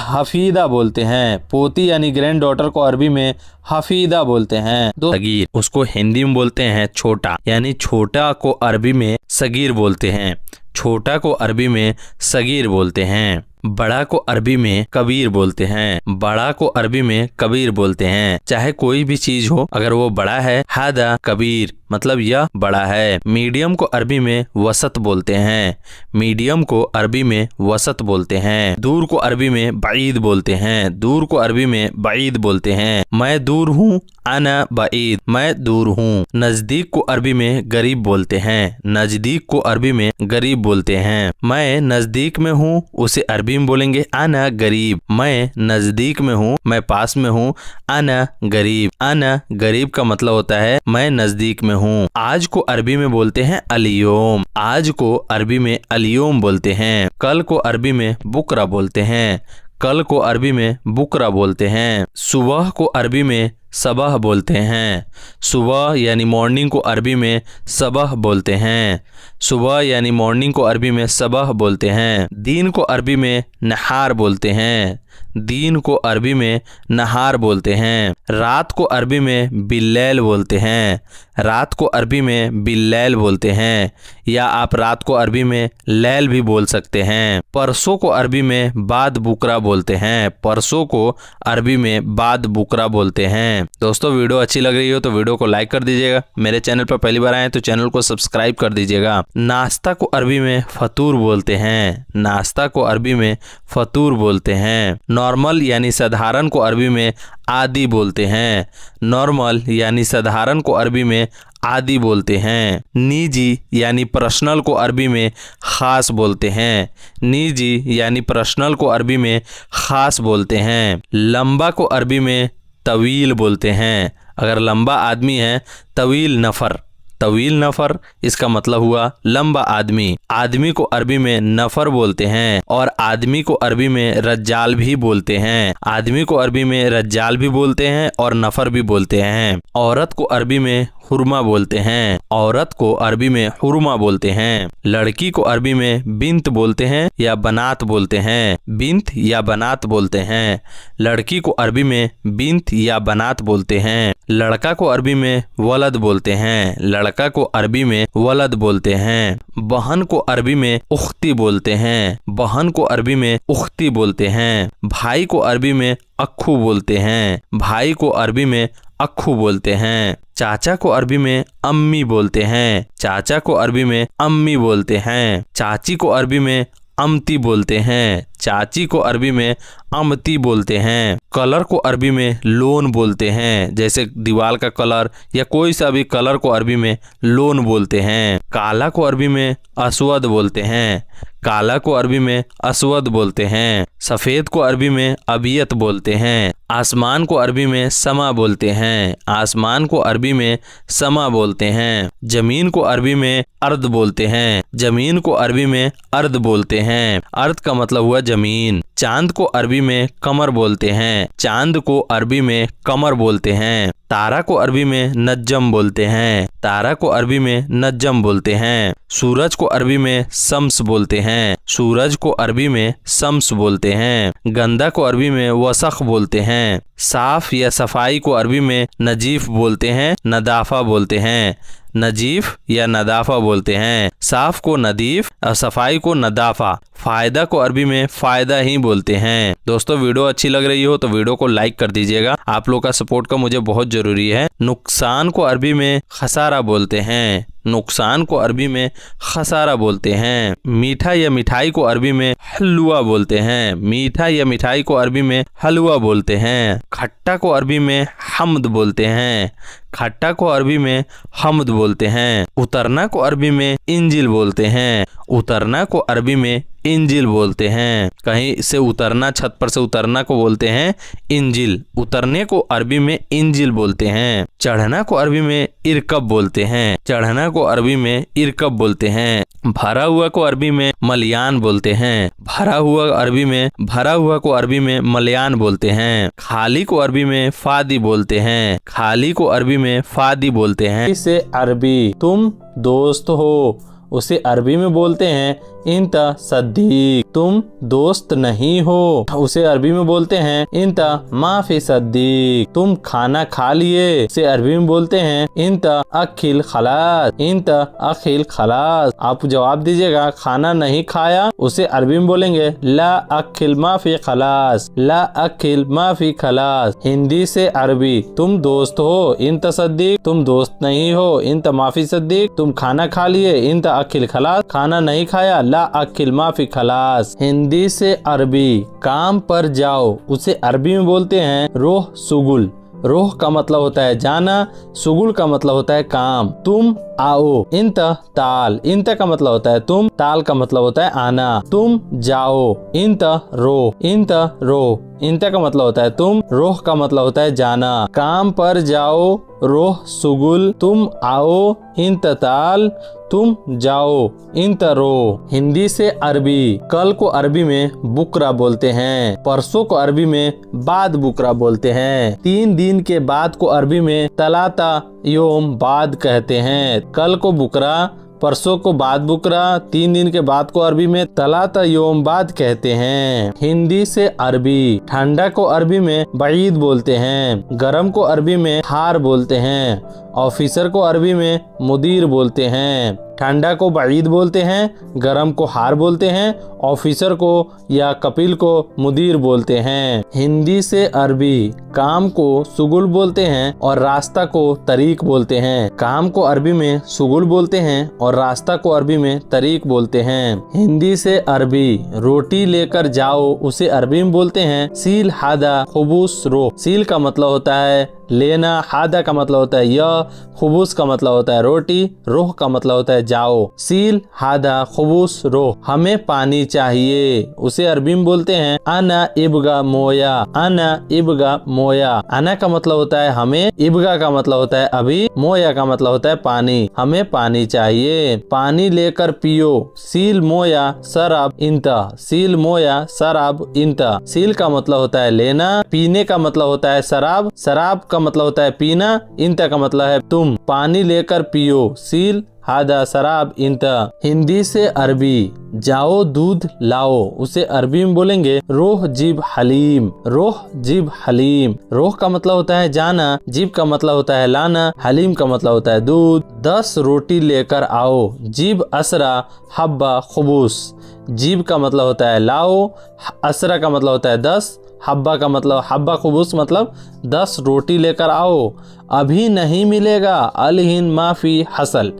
S1: हफीदा बोलते हैं। पोती यानी ग्रैंड डॉटर को अरबी में हफीदा बोलते हैं। सगीर, उसको हिंदी में बोलते हैं छोटा, यानी छोटा को अरबी में सगीर बोलते हैं। छोटा को अरबी में सगीर बोलते हैं। बड़ा को अरबी में कबीर बोलते हैं। बड़ा को अरबी में कबीर बोलते हैं। चाहे कोई भी चीज हो, अगर वो बड़ा है, हादा कबीर, मतलब यह बड़ा है। मीडियम को अरबी में वसत बोलते हैं। मीडियम को अरबी में वसत बोलते हैं। दूर को अरबी में बाईद बोलते हैं। दूर को अरबी में बाईद बोलते हैं। मैं दूर हूँ, अना बाईद, मैं दूर हूँ। नजदीक को अरबी में गरीब बोलते हैं। नजदीक को अरबी में गरीब बोलते हैं। मैं नजदीक में हूँ, उसे अरबी में बोलेंगे अना गरीब। मैं नजदीक में हूँ, मैं पास में हूँ, अना गरीब। अना गरीब का मतलब होता है मैं नजदीक में हूँ। आज को अरबी में बोलते हैं अलियोम। आज को अरबी में अलियोम बोलते हैं। कल को अरबी में बुकरा बोलते हैं। कल को अरबी में बुकरा बोलते हैं। सुबह को अरबी में सबह बोलते हैं। सुबह यानी मॉर्निंग को अरबी में सबह बोलते हैं। सुबह यानी मॉर्निंग को अरबी में सबह बोलते हैं। दीन को अरबी में नहार बोलते हैं। दीन को अरबी में नहार बोलते हैं। रात को अरबी में बिल्लैल बोलते हैं। रात को अरबी में बिल्लैल बोलते हैं, या आप रात को अरबी में लैल भी बोल सकते हैं। परसों को अरबी में बाद बुकरा बोलते हैं। परसों को अरबी में बाद बुकरा बोलते हैं। दोस्तों वीडियो अच्छी लग रही हो तो वीडियो को लाइक कर दीजिएगा। मेरे चैनल पर पहली बार आए तो चैनल को सब्सक्राइब कर दीजिएगा। नाश्ता को अरबी में फतूर बोलते हैं। नाश्ता को अरबी में फतूर बोलते हैं। नॉर्मल यानी साधारण को अरबी में आदि बोलते हैं। नॉर्मल यानी साधारण को अरबी में आदि बोलते हैं। निजी यानी पर्सनल को अरबी में खास बोलते हैं। निजी यानी पर्सनल को अरबी में खास बोलते हैं। लंबा को अरबी में तवील बोलते हैं। अगर लंबा आदमी है, तवील नफ़र, तवील नफ़र, इसका मतलब हुआ लंबा आदमी। आदमी को अरबी में नफ़र बोलते हैं और आदमी को अरबी में रज्जाल भी बोलते हैं। आदमी को अरबी में रज्जाल भी बोलते हैं और नफ़र भी बोलते हैं। औरत को अरबी में हुरमा बोलते हैं। औरत को अरबी में हुरमा बोलते हैं। लड़की को अरबी में बिन्त बोलते हैं या बनात बोलते हैं। बिन्त या बनात बोलते हैं। लड़की को अरबी में बिन्त या बनात बोलते हैं। लड़का को अरबी में वलद बोलते हैं। लड़का को अरबी में वलद बोलते हैं। बहन को अरबी में उख्ती बोलते हैं। बहन को अरबी में उख्ती बोलते हैं। भाई को अरबी में अक्खू बोलते हैं। भाई को अरबी में अक्खू बोलते हैं। चाचा को अरबी में अम्मी बोलते हैं। चाचा को अरबी में अम्मी बोलते हैं। चाची को अरबी में अमती बोलते हैं। चाची को अरबी में अमती बोलते हैं। कलर को अरबी में लोन बोलते हैं, जैसे दीवार का कलर या कोई सा भी कलर को अरबी में लोन बोलते हैं। काला को अरबी में अस्वद बोलते हैं। काला को अरबी में अस्वद बोलते हैं। सफ़ेद को अरबी में अबियत बोलते हैं। आसमान को अरबी में समा बोलते हैं। आसमान को अरबी में समा बोलते हैं। जमीन को अरबी में अर्द बोलते हैं। जमीन को अरबी में अर्द बोलते हैं। अर्द का मतलब हुआ जमीन। चांद को अरबी में कमर बोलते हैं। चांद को अरबी में कमर बोलते हैं। तारा को अरबी में नज्जम बोलते हैं। तारा को अरबी में नज्जम बोलते हैं। सूरज को अरबी में शम्स बोलते हैं। सूरज को अरबी में शम्स बोलते हैं। गंदा को अरबी में वसख बोलते हैं। साफ या सफाई को अरबी में नजीफ बोलते हैं। नदाफा बोलते हैं। नजीफ या नदाफा बोलते हैं। साफ को नदीफ और सफाई को नदाफा। फायदा को अरबी में फायदा ही बोलते हैं। दोस्तों, वीडियो अच्छी लग रही हो तो वीडियो को लाइक कर दीजिएगा। आप लोग का सपोर्ट का मुझे बहुत जरूरी है। नुकसान को अरबी में खसारा बोलते हैं। नुकसान को अरबी में खसारा बोलते हैं। मीठा या मिठाई को अरबी में हलवा बोलते हैं। मीठा या मिठाई को अरबी में हलवा बोलते हैं। खट्टा को अरबी में हमद बोलते हैं। खट्टा को अरबी में हमद बोलते हैं। उतरना को अरबी में इंजिल बोलते हैं। उतरना को अरबी में इंजिल बोलते हैं। कहीं से उतरना, छत पर से उतरना को बोलते हैं इंजिल। उतरने को अरबी में इंजिल बोलते हैं। चढ़ना को अरबी में इरकब बोलते हैं। चढ़ना को अरबी में इरकब बोलते हैं। भरा हुआ को अरबी में मलयान बोलते हैं। भरा हुआ को अरबी में मलयान बोलते हैं। खाली को अरबी में फादी बोलते हैं। खाली को अरबी में फादी बोलते हैं। इसे अरबी तुम दोस्त हो, उसे अरबी में बोलते हैं इंता सद्दीक, तुम दोस्त नहीं हो। उसे अरबी में बोलते हैं इंता माफी सद्दीक, तुम खाना खा लिए। उसे अरबी में बोलते हैं इंता अखिल खलास। इंता अखिल खलास। आप जवाब दीजिएगा खाना नहीं खाया, उसे अरबी में बोलेंगे ला अखिल माफी खलास। ला अखिल माफी खलास। हिंदी से अरबी तुम दोस्त हो इंता सद्दीक, तुम दोस्त नहीं हो इंता माफी सद्दीक, तुम खाना खा लिए इंता अखिल खलास, खाना नहीं खाया ला अखिल माफी खलास। हिंदी से अरबी काम पर जाओ, उसे अरबी में बोलते हैं रोह सुगुल। रोह का मतलब होता है जाना, सुगुल का मतलब होता है काम। तुम आओ इंता ताल। इंता का मतलब होता है तुम, ताल का मतलब होता है आना। तुम जाओ इंता रो। इंता रो। इंता का मतलब होता है तुम, रोह का मतलब होता है जाना। काम पर जाओ रोह सुगुल, तुम आओ इंता ताल, तुम जाओ इंता रो। हिंदी से अरबी कल को अरबी में बुकरा बोलते हैं। परसों को अरबी में बाद बुकरा बोलते हैं। 3 दिन के बाद को अरबी में तलाता योम बाद कहते हैं। कल को बुकरा, परसों को बाद बुकरा, 3 दिन के बाद को अरबी में तलाता योम बाद कहते हैं। हिंदी से अरबी ठंडा को अरबी में बईद बोलते हैं। गरम को अरबी में हार बोलते हैं। ऑफिसर को अरबी में मुदीर बोलते हैं। ठंडा को बईद बोलते हैं, गरम को हार बोलते हैं, ऑफिसर को या कपिल को मुदीर बोलते हैं। हिंदी से अरबी काम को सुगुल बोलते हैं और रास्ता को तरीक बोलते हैं। काम को अरबी में सुगुल बोलते हैं और रास्ता को अरबी में तरीक बोलते हैं। हिंदी से अरबी रोटी लेकर जाओ, उसे अरबी में बोलते हैं सील हादा खुबूस रो। सील का मतलब होता है लेना, हादा का मतलब होता है यह, खुबूस का मतलब होता है रोटी, रोह का मतलब होता है जाओ। सील हादा खुबूस रोह। हमें पानी चाहिए, उसे अरबी में बोलते हैं अना इबगा मोया। अना इबगा मोया। अना का मतलब होता है हमें, इबगा का मतलब होता है अभी, मोया का मतलब होता है पानी। हमें पानी चाहिए। पानी लेकर पियो, सील मोया शराब इंता। सील मोया शराब इंता। सील का मतलब होता है लेना, पीने का मतलब होता है शराब, शराब का मतलब होता है पीना, इंता का मतलब है तुम। पानी लेकर पियो, सील हादा शराब इंता। हिंदी से अरबी जाओ दूध लाओ, उसे अरबी में बोलेंगे रोह जिब हलीम। रोह जिब हलीम। रोह का मतलब होता है जाना, जिब का मतलब होता है लाना, हलीम का मतलब होता है दूध। 10 रोटी लेकर आओ, जिब असरा हब्बा खुबूस। जिब का मतलब होता है लाओ, असरा का मतलब होता है 10, हब्बा का मतलब हब्बा खुबूस मतलब 10 रोटी लेकर आओ। अभी नहीं मिलेगा अलहिन माफी हसल।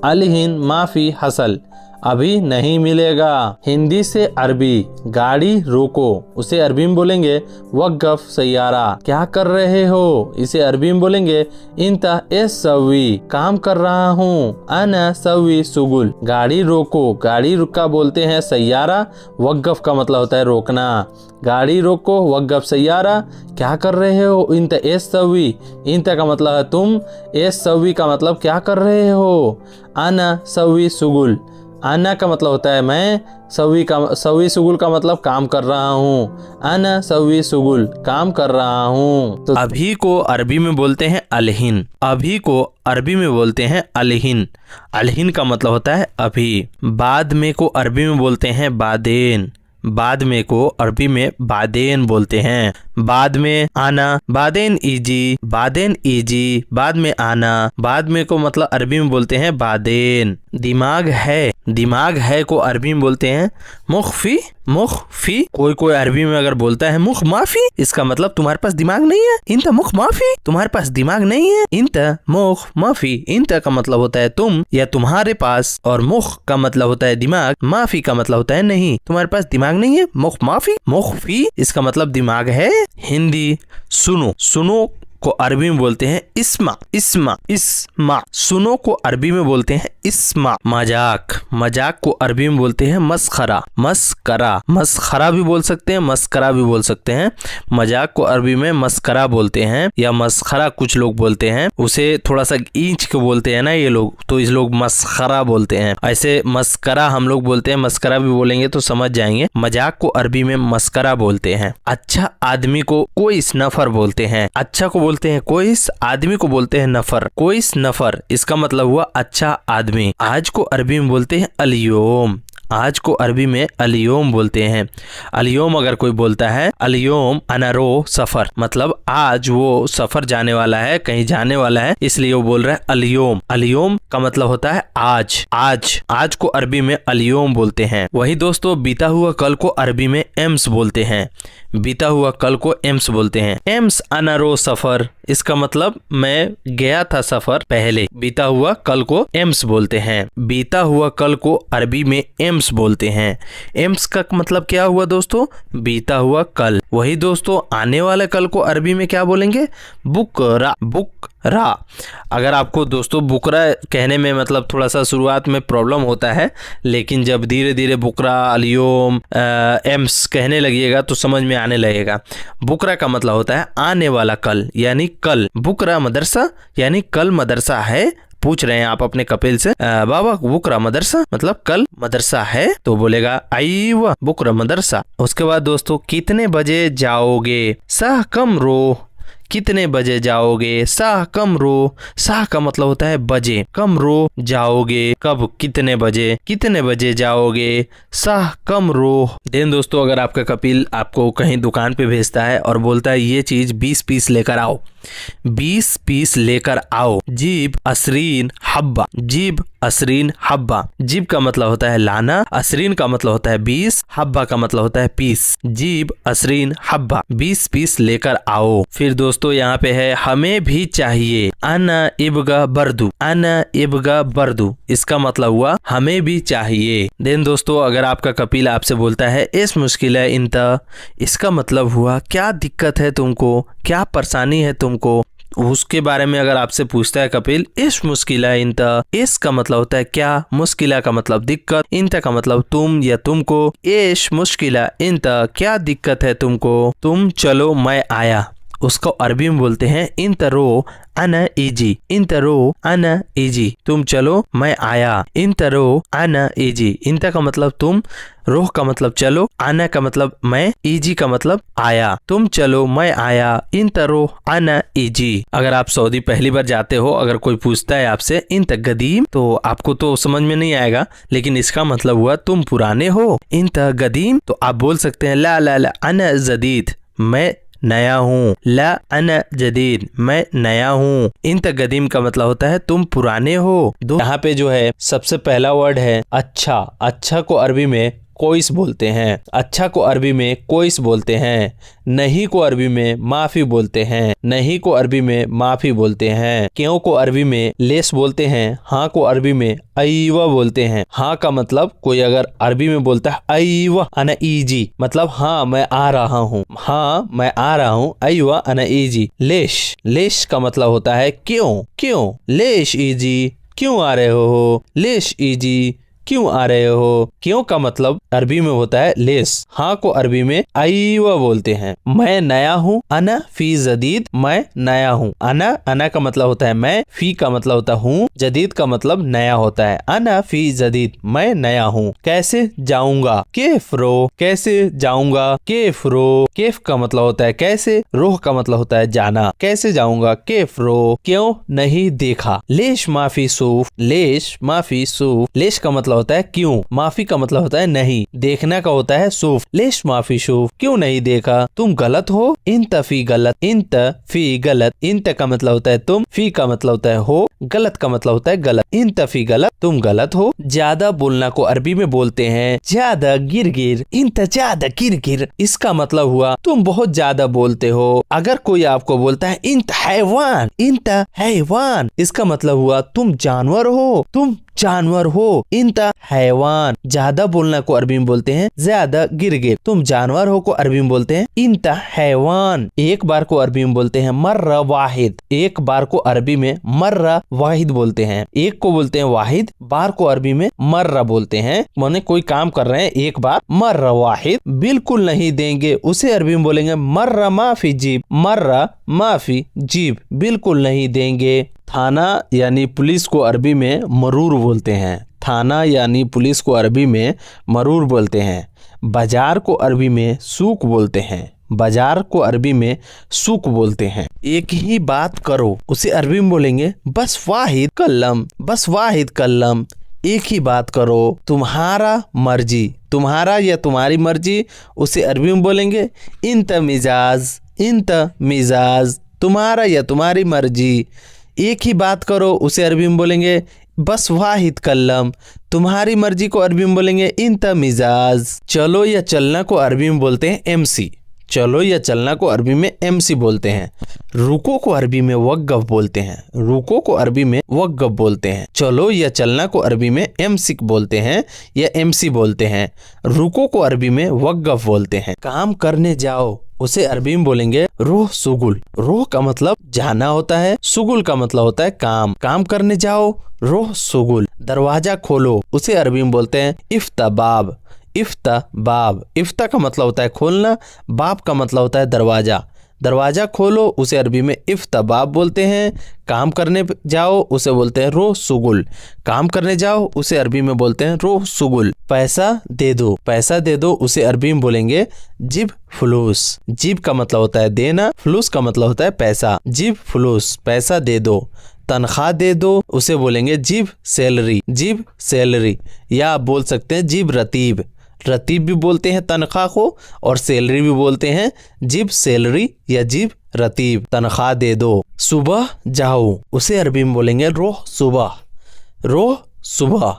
S1: अलहिन माफी हसल। अभी नहीं मिलेगा। हिंदी से अरबी, गाड़ी रोको, उसे अरबी में बोलेंगे वक़्फ़ सैयारा। क्या कर रहे हो, इसे अरबी में बोलेंगे इंता एस सवी, काम कर रहा हूँ। अना सवी सुगुल, गाड़ी रोको, गाड़ी रुका बोलते हैं सैयारा, वक़्फ़ का मतलब होता है रोकना। गाड़ी रोको, वक़्फ़ सैयारा, क्या कर रहे हो। इंता एस सवी, इंता का मतलब है तुम, एस सवी का मतलब क्या कर रहे हो। अना सवी सुगुल, आना का मतलब होता है मैं, सवी सुगुल का मतलब काम कर रहा हूँ। अना सवी सुगुल, काम कर रहा हूँ। तो अभी को अरबी में बोलते हैं अलहिन, अभी को अरबी में बोलते हैं अलहिन। अलहिन का मतलब होता है अभी। बाद में को अरबी में बोलते हैं बादेन, बाद में को अरबी में बादेन बोलते हैं। बाद में आना, बादेन इजी, बादेन इजी, बाद में आना। बाद में को मतलब अरबी में बोलते हैं बादेन। दिमाग है, दिमाग है को अरबी में बोलते हैं मुख्फी, मुख्फी। कोई अरबी में अगर बोलता है मुख माफी, इसका मतलब तुम्हारे पास दिमाग नहीं है। इंता मुख माफी, तुम्हारे पास दिमाग नहीं है। इंता मुख माफी, इंता का मतलब होता है तुम या तुम्हारे पास, और मुख का मतलब होता है दिमाग, माफी का मतलब होता है नहीं, तुम्हारे पास दिमाग नहीं है। मुख माफी, मुख्फी, इसका मतलब दिमाग है। हिंदी सुनो, सुनो को अरबी में बोलते हैं इस्मा, इस्मा, इस्मा। सुनो को अरबी में बोलते हैं इस्मा। मजाक, मजाक को अरबी में बोलते हैं मस्खरा, मस्करा। मस्खरा भी बोल सकते हैं, मस्करा भी बोल सकते हैं। मजाक को अरबी में मस्करा बोलते हैं या मस्खरा कुछ लोग बोलते हैं। उसे थोड़ा सा ईंच के बोलते हैं ना ये लोग, तो इस लोग मस्खरा बोलते हैं। ऐसे मस्करा हम लोग बोलते हैं, मस्करा भी बोलेंगे तो समझ जाएंगे। मजाक को अरबी में मस्करा बोलते हैं। अच्छा आदमी को कोइस नफर बोलते हैं। अच्छा को बोलते हैं कोइस, आदमी को बोलते हैं नफर। कोइस नफर, इसका मतलब हुआ अच्छा आदमी। आज को अरबी में बोलते हैं अलियोम, आज को अरबी में अलियोम बोलते हैं। अलियोम अगर कोई बोलता है अलियोम अनरो सफर, मतलब आज वो सफर जाने वाला है, कहीं जाने वाला है, इसलिए वो बोल रहा है अलियोम। अलियोम का मतलब होता है आज, आज। आज को अरबी में अलियोम बोलते हैं। वही दोस्तों बीता हुआ कल को अरबी में एम्स बोलते हैं। बीता हुआ कल को एम्स बोलते हैं। एम्स अनरो सफर, इसका मतलब मैं गया था सफर पहले। बीता हुआ कल को एम्स बोलते हैं। बीता हुआ कल को अरबी में एम्स बोलते हैं। एम्स का मतलब क्या हुआ दोस्तों, बीता हुआ कल। वही दोस्तों आने वाले कल को अरबी में क्या बोलेंगे, बुकरा, बुकरा। अगर आपको दोस्तों बुकरा कहने में मतलब थोड़ा सा शुरुआत में प्रॉब्लम होता है, लेकिन जब धीरे धीरे बुकरा, अलियोम, एम्स कहने लगिएगा तो समझ में आने लगेगा। बुकरा का मतलब होता है आने वाला कल, यानी कल। बुकरा मदरसा यानी कल मदरसा है। पूछ रहे हैं आप अपने कपिल से, बाबा बुकरा मदरसा मतलब कल मदरसा है, तो बोलेगा आईवा बुकरा मदरसा। उसके बाद दोस्तों कितने बजे जाओगे, साह कम रो, कितने बजे जाओगे, साह कम रो। साह का मतलब होता है बजे, कम रो जाओगे कब, कितने बजे जाओगे, साह कम रो। देन दोस्तों अगर आपका कपिल आपको कहीं दुकान पे भेजता है और बोलता है ये चीज 20 पीस लेकर आओ, 20 पीस लेकर आओ। जीब असरीन हब्बा, जीब असरीन हब्बा। जीब का मतलब होता है लाना, असरीन का मतलब होता है 20, हब्बा का मतलब होता है पीस। जीब असरीन हब्बा, 20 पीस लेकर आओ। फिर दोस्तों यहाँ पे है हमें भी चाहिए, अना इबगा बर्दू, अना इबगा बर्दू। इसका मतलब हुआ हमें भी चाहिए। देन दोस्तों अगर आपका कपिल आपसे बोलता है इस मुश्किल है इंता, इसका मतलब हुआ क्या दिक्कत है तुमको, क्या परेशानी है तुमको। उसके बारे में अगर आपसे पूछता है कपिल इस मुश्किला इंता, इस का मतलब होता है क्या, मुश्किला का मतलब दिक्कत, इंता का मतलब तुम या तुमको। इस मुश्किला इंता, क्या दिक्कत है तुमको, तुम चलो मैं आया। उसको अरबी में बोलते हैं इंतरो अना इजी, इंतरो अना इजी, तुम चलो मैं आया। इंतरो अना इजी, इंता का मतलब तुम, रोह का मतलब चलो, आना का मतलब मैं, इजी का मतलब आया। तुम चलो मैं आया, इंतरो अना इजी। अगर आप सऊदी पहली बार जाते हो, अगर कोई पूछता है आपसे इंत गदीम, तो आपको तो समझ में नहीं आएगा, लेकिन इसका मतलब हुआ तुम पुराने हो। इंत गदीम तो आप बोल सकते हैं ला ला ला अना जदीद, मैं नया हूँ। ला अना जदीद, मैं नया हूँ। इंत गदीम का मतलब होता है तुम पुराने हो। यहाँ पे जो है सबसे पहला वर्ड है अच्छा। अच्छा को अरबी में कोइस बोलते हैं। अच्छा को अरबी में कोइस बोलते हैं। नहीं को अरबी में माफी बोलते हैं। नहीं को अरबी में माफी बोलते हैं। क्यों को अरबी में लेस बोलते हैं। हाँ को अरबी में अयवा बोलते हैं। हाँ का मतलब कोई अगर अरबी में बोलता है अयवा अना ईजी, मतलब हाँ मैं आ रहा हूँ, हाँ मैं आ रहा हूँ। अयवा अना ईजी। लेश, लेश का मतलब होता है क्यों, क्यों। लेश ईजी, क्यों आ रहे हो। लेश ईजी, क्यों आ रहे हो। क्यों का मतलब अरबी में होता है लेस। हाँ को अरबी में अयवा बोलते हैं। मैं नया हूँ। अना फी जदीद, मैं नया हूँ। अना, अना का मतलब होता है मैं, फी का मतलब होता है हूँ, जदीद का मतलब नया होता है। अना फी जदीद, मैं नया हूँ। कैसे जाऊंगा। केफ रो, कैसे जाऊंगा। केफ रो, केफ का मतलब होता है कैसे, रोह का मतलब होता है जाना। कैसे जाऊंगा। केफ रो। क्यों नहीं देखा। लेश माफी सूफ, लेश माफी सूफ। लेश का मतलब होता है क्यों, माफी का मतलब होता है नहीं, देखना का होता है सूफ। लेश माफी सूफ, क्यों नहीं देखा। तुम गलत हो। इंत फी गलत, इंत फी गलत। इंत का मतलब होता है तुम, फी का मतलब होता है हो, गलत का मतलब होता है गलत। इंत फी गलत, तुम गलत हो। ज्यादा बोलना को अरबी में बोलते हैं ज्यादा गिरगिर। इंत ज्यादा गिरगिर, इसका मतलब हुआ तुम बहुत ज्यादा बोलते हो। अगर कोई आपको बोलता है इंत हैवान, इंत हैवान, इसका मतलब हुआ तुम जानवर हो, तुम जानवर हो। इंता हैवान, ज्यादा बोलना को अरबी में बोलते हैं ज्यादा गिरगिर। तुम जानवर हो को अरबी में बोलते हैं इंता हैवान। एक बार को अरबी में बोलते हैं मर्रा वाहिद। एक बार को अरबी में मर्रा वाहिद बोलते हैं। एक को बोलते हैं वाहिद, बार को अरबी में मर्रा बोलते हैं। माने कोई काम कर रहे हैं एक बार, मर्रा वाहिद। बिल्कुल नहीं देंगे, उसे अरबी में बोलेंगे मर्रा माफी जीब। मर्रा माफी जीब, बिल्कुल नहीं देंगे। थाना यानी पुलिस को अरबी में मरूर बोलते हैं। थाना यानी पुलिस को अरबी में मरूर बोलते हैं। बाजार को अरबी में सूक बोलते हैं। बाजार को अरबी में सूक बोलते हैं। एक ही बात करो, उसे अरबी में बोलेंगे बस वाहिद कल्लम, बस वाहिद कल्लम। एक ही बात करो। तुम्हारा मर्जी, तुम्हारा या तुम्हारी मर्जी, उसे अरबी में बोलेंगे इंत मिजाज, इंत मिजाज। तुम्हारा या तुम्हारी मर्जी। एक ही बात करो, उसे अरबी में बोलेंगे बस वाहिद कल्लम। तुम्हारी मर्जी को अरबी में बोलेंगे इंत मिजाज। चलो या चलना को अरबी में बोलते हैं एमसी। चलो या चलना को अरबी में एमसी बोलते हैं। रुको को अरबी में वक्फ बोलते हैं। रुको को अरबी में वक्फ बोलते हैं। चलो या चलना को अरबी में एमसी बोलते हैं या एमसी बोलते हैं। रुको को अरबी में वक्फ बोलते हैं। काम करने जाओ, उसे अरबी में बोलेंगे रोह सुगुल। रोह का मतलब जाना होता है, सुगुल का मतलब होता है काम। काम करने जाओ, रोह सुगुल। दरवाजा खोलो, उसे अरबी में बोलते हैं इफ्ता बाब। इफ्ता बाब, इफ्ता का मतलब होता है खोलना, बाब का मतलब होता है दरवाजा। दरवाजा खोलो, उसे अरबी में इफ्ता बाब बोलते हैं। काम करने जाओ, उसे बोलते हैं रोह सुगुल। काम करने जाओ, उसे अरबी में बोलते हैं रोह सुगुल। पैसा दे दो, पैसा दे दो, उसे अरबी में बोलेंगे जिब फलूस। जिब का मतलब होता है देना, फलूस का मतलब होता है पैसा। जिब फलूस, पैसा दे दो। तनख्वाह दे दो, उसे बोलेंगे जिब सैलरी, जिब सैलरी। या आप बोल सकते हैं जिब रतीब। रतीब भी बोलते हैं तनख्वाह को, और सैलरी भी बोलते हैं जिब सैलरी या जिब रतीब। तनख्वाह दे दो। सुबह जाओ, उसे अरबी में बोलेंगे रोह सुबह। रोह सुबह,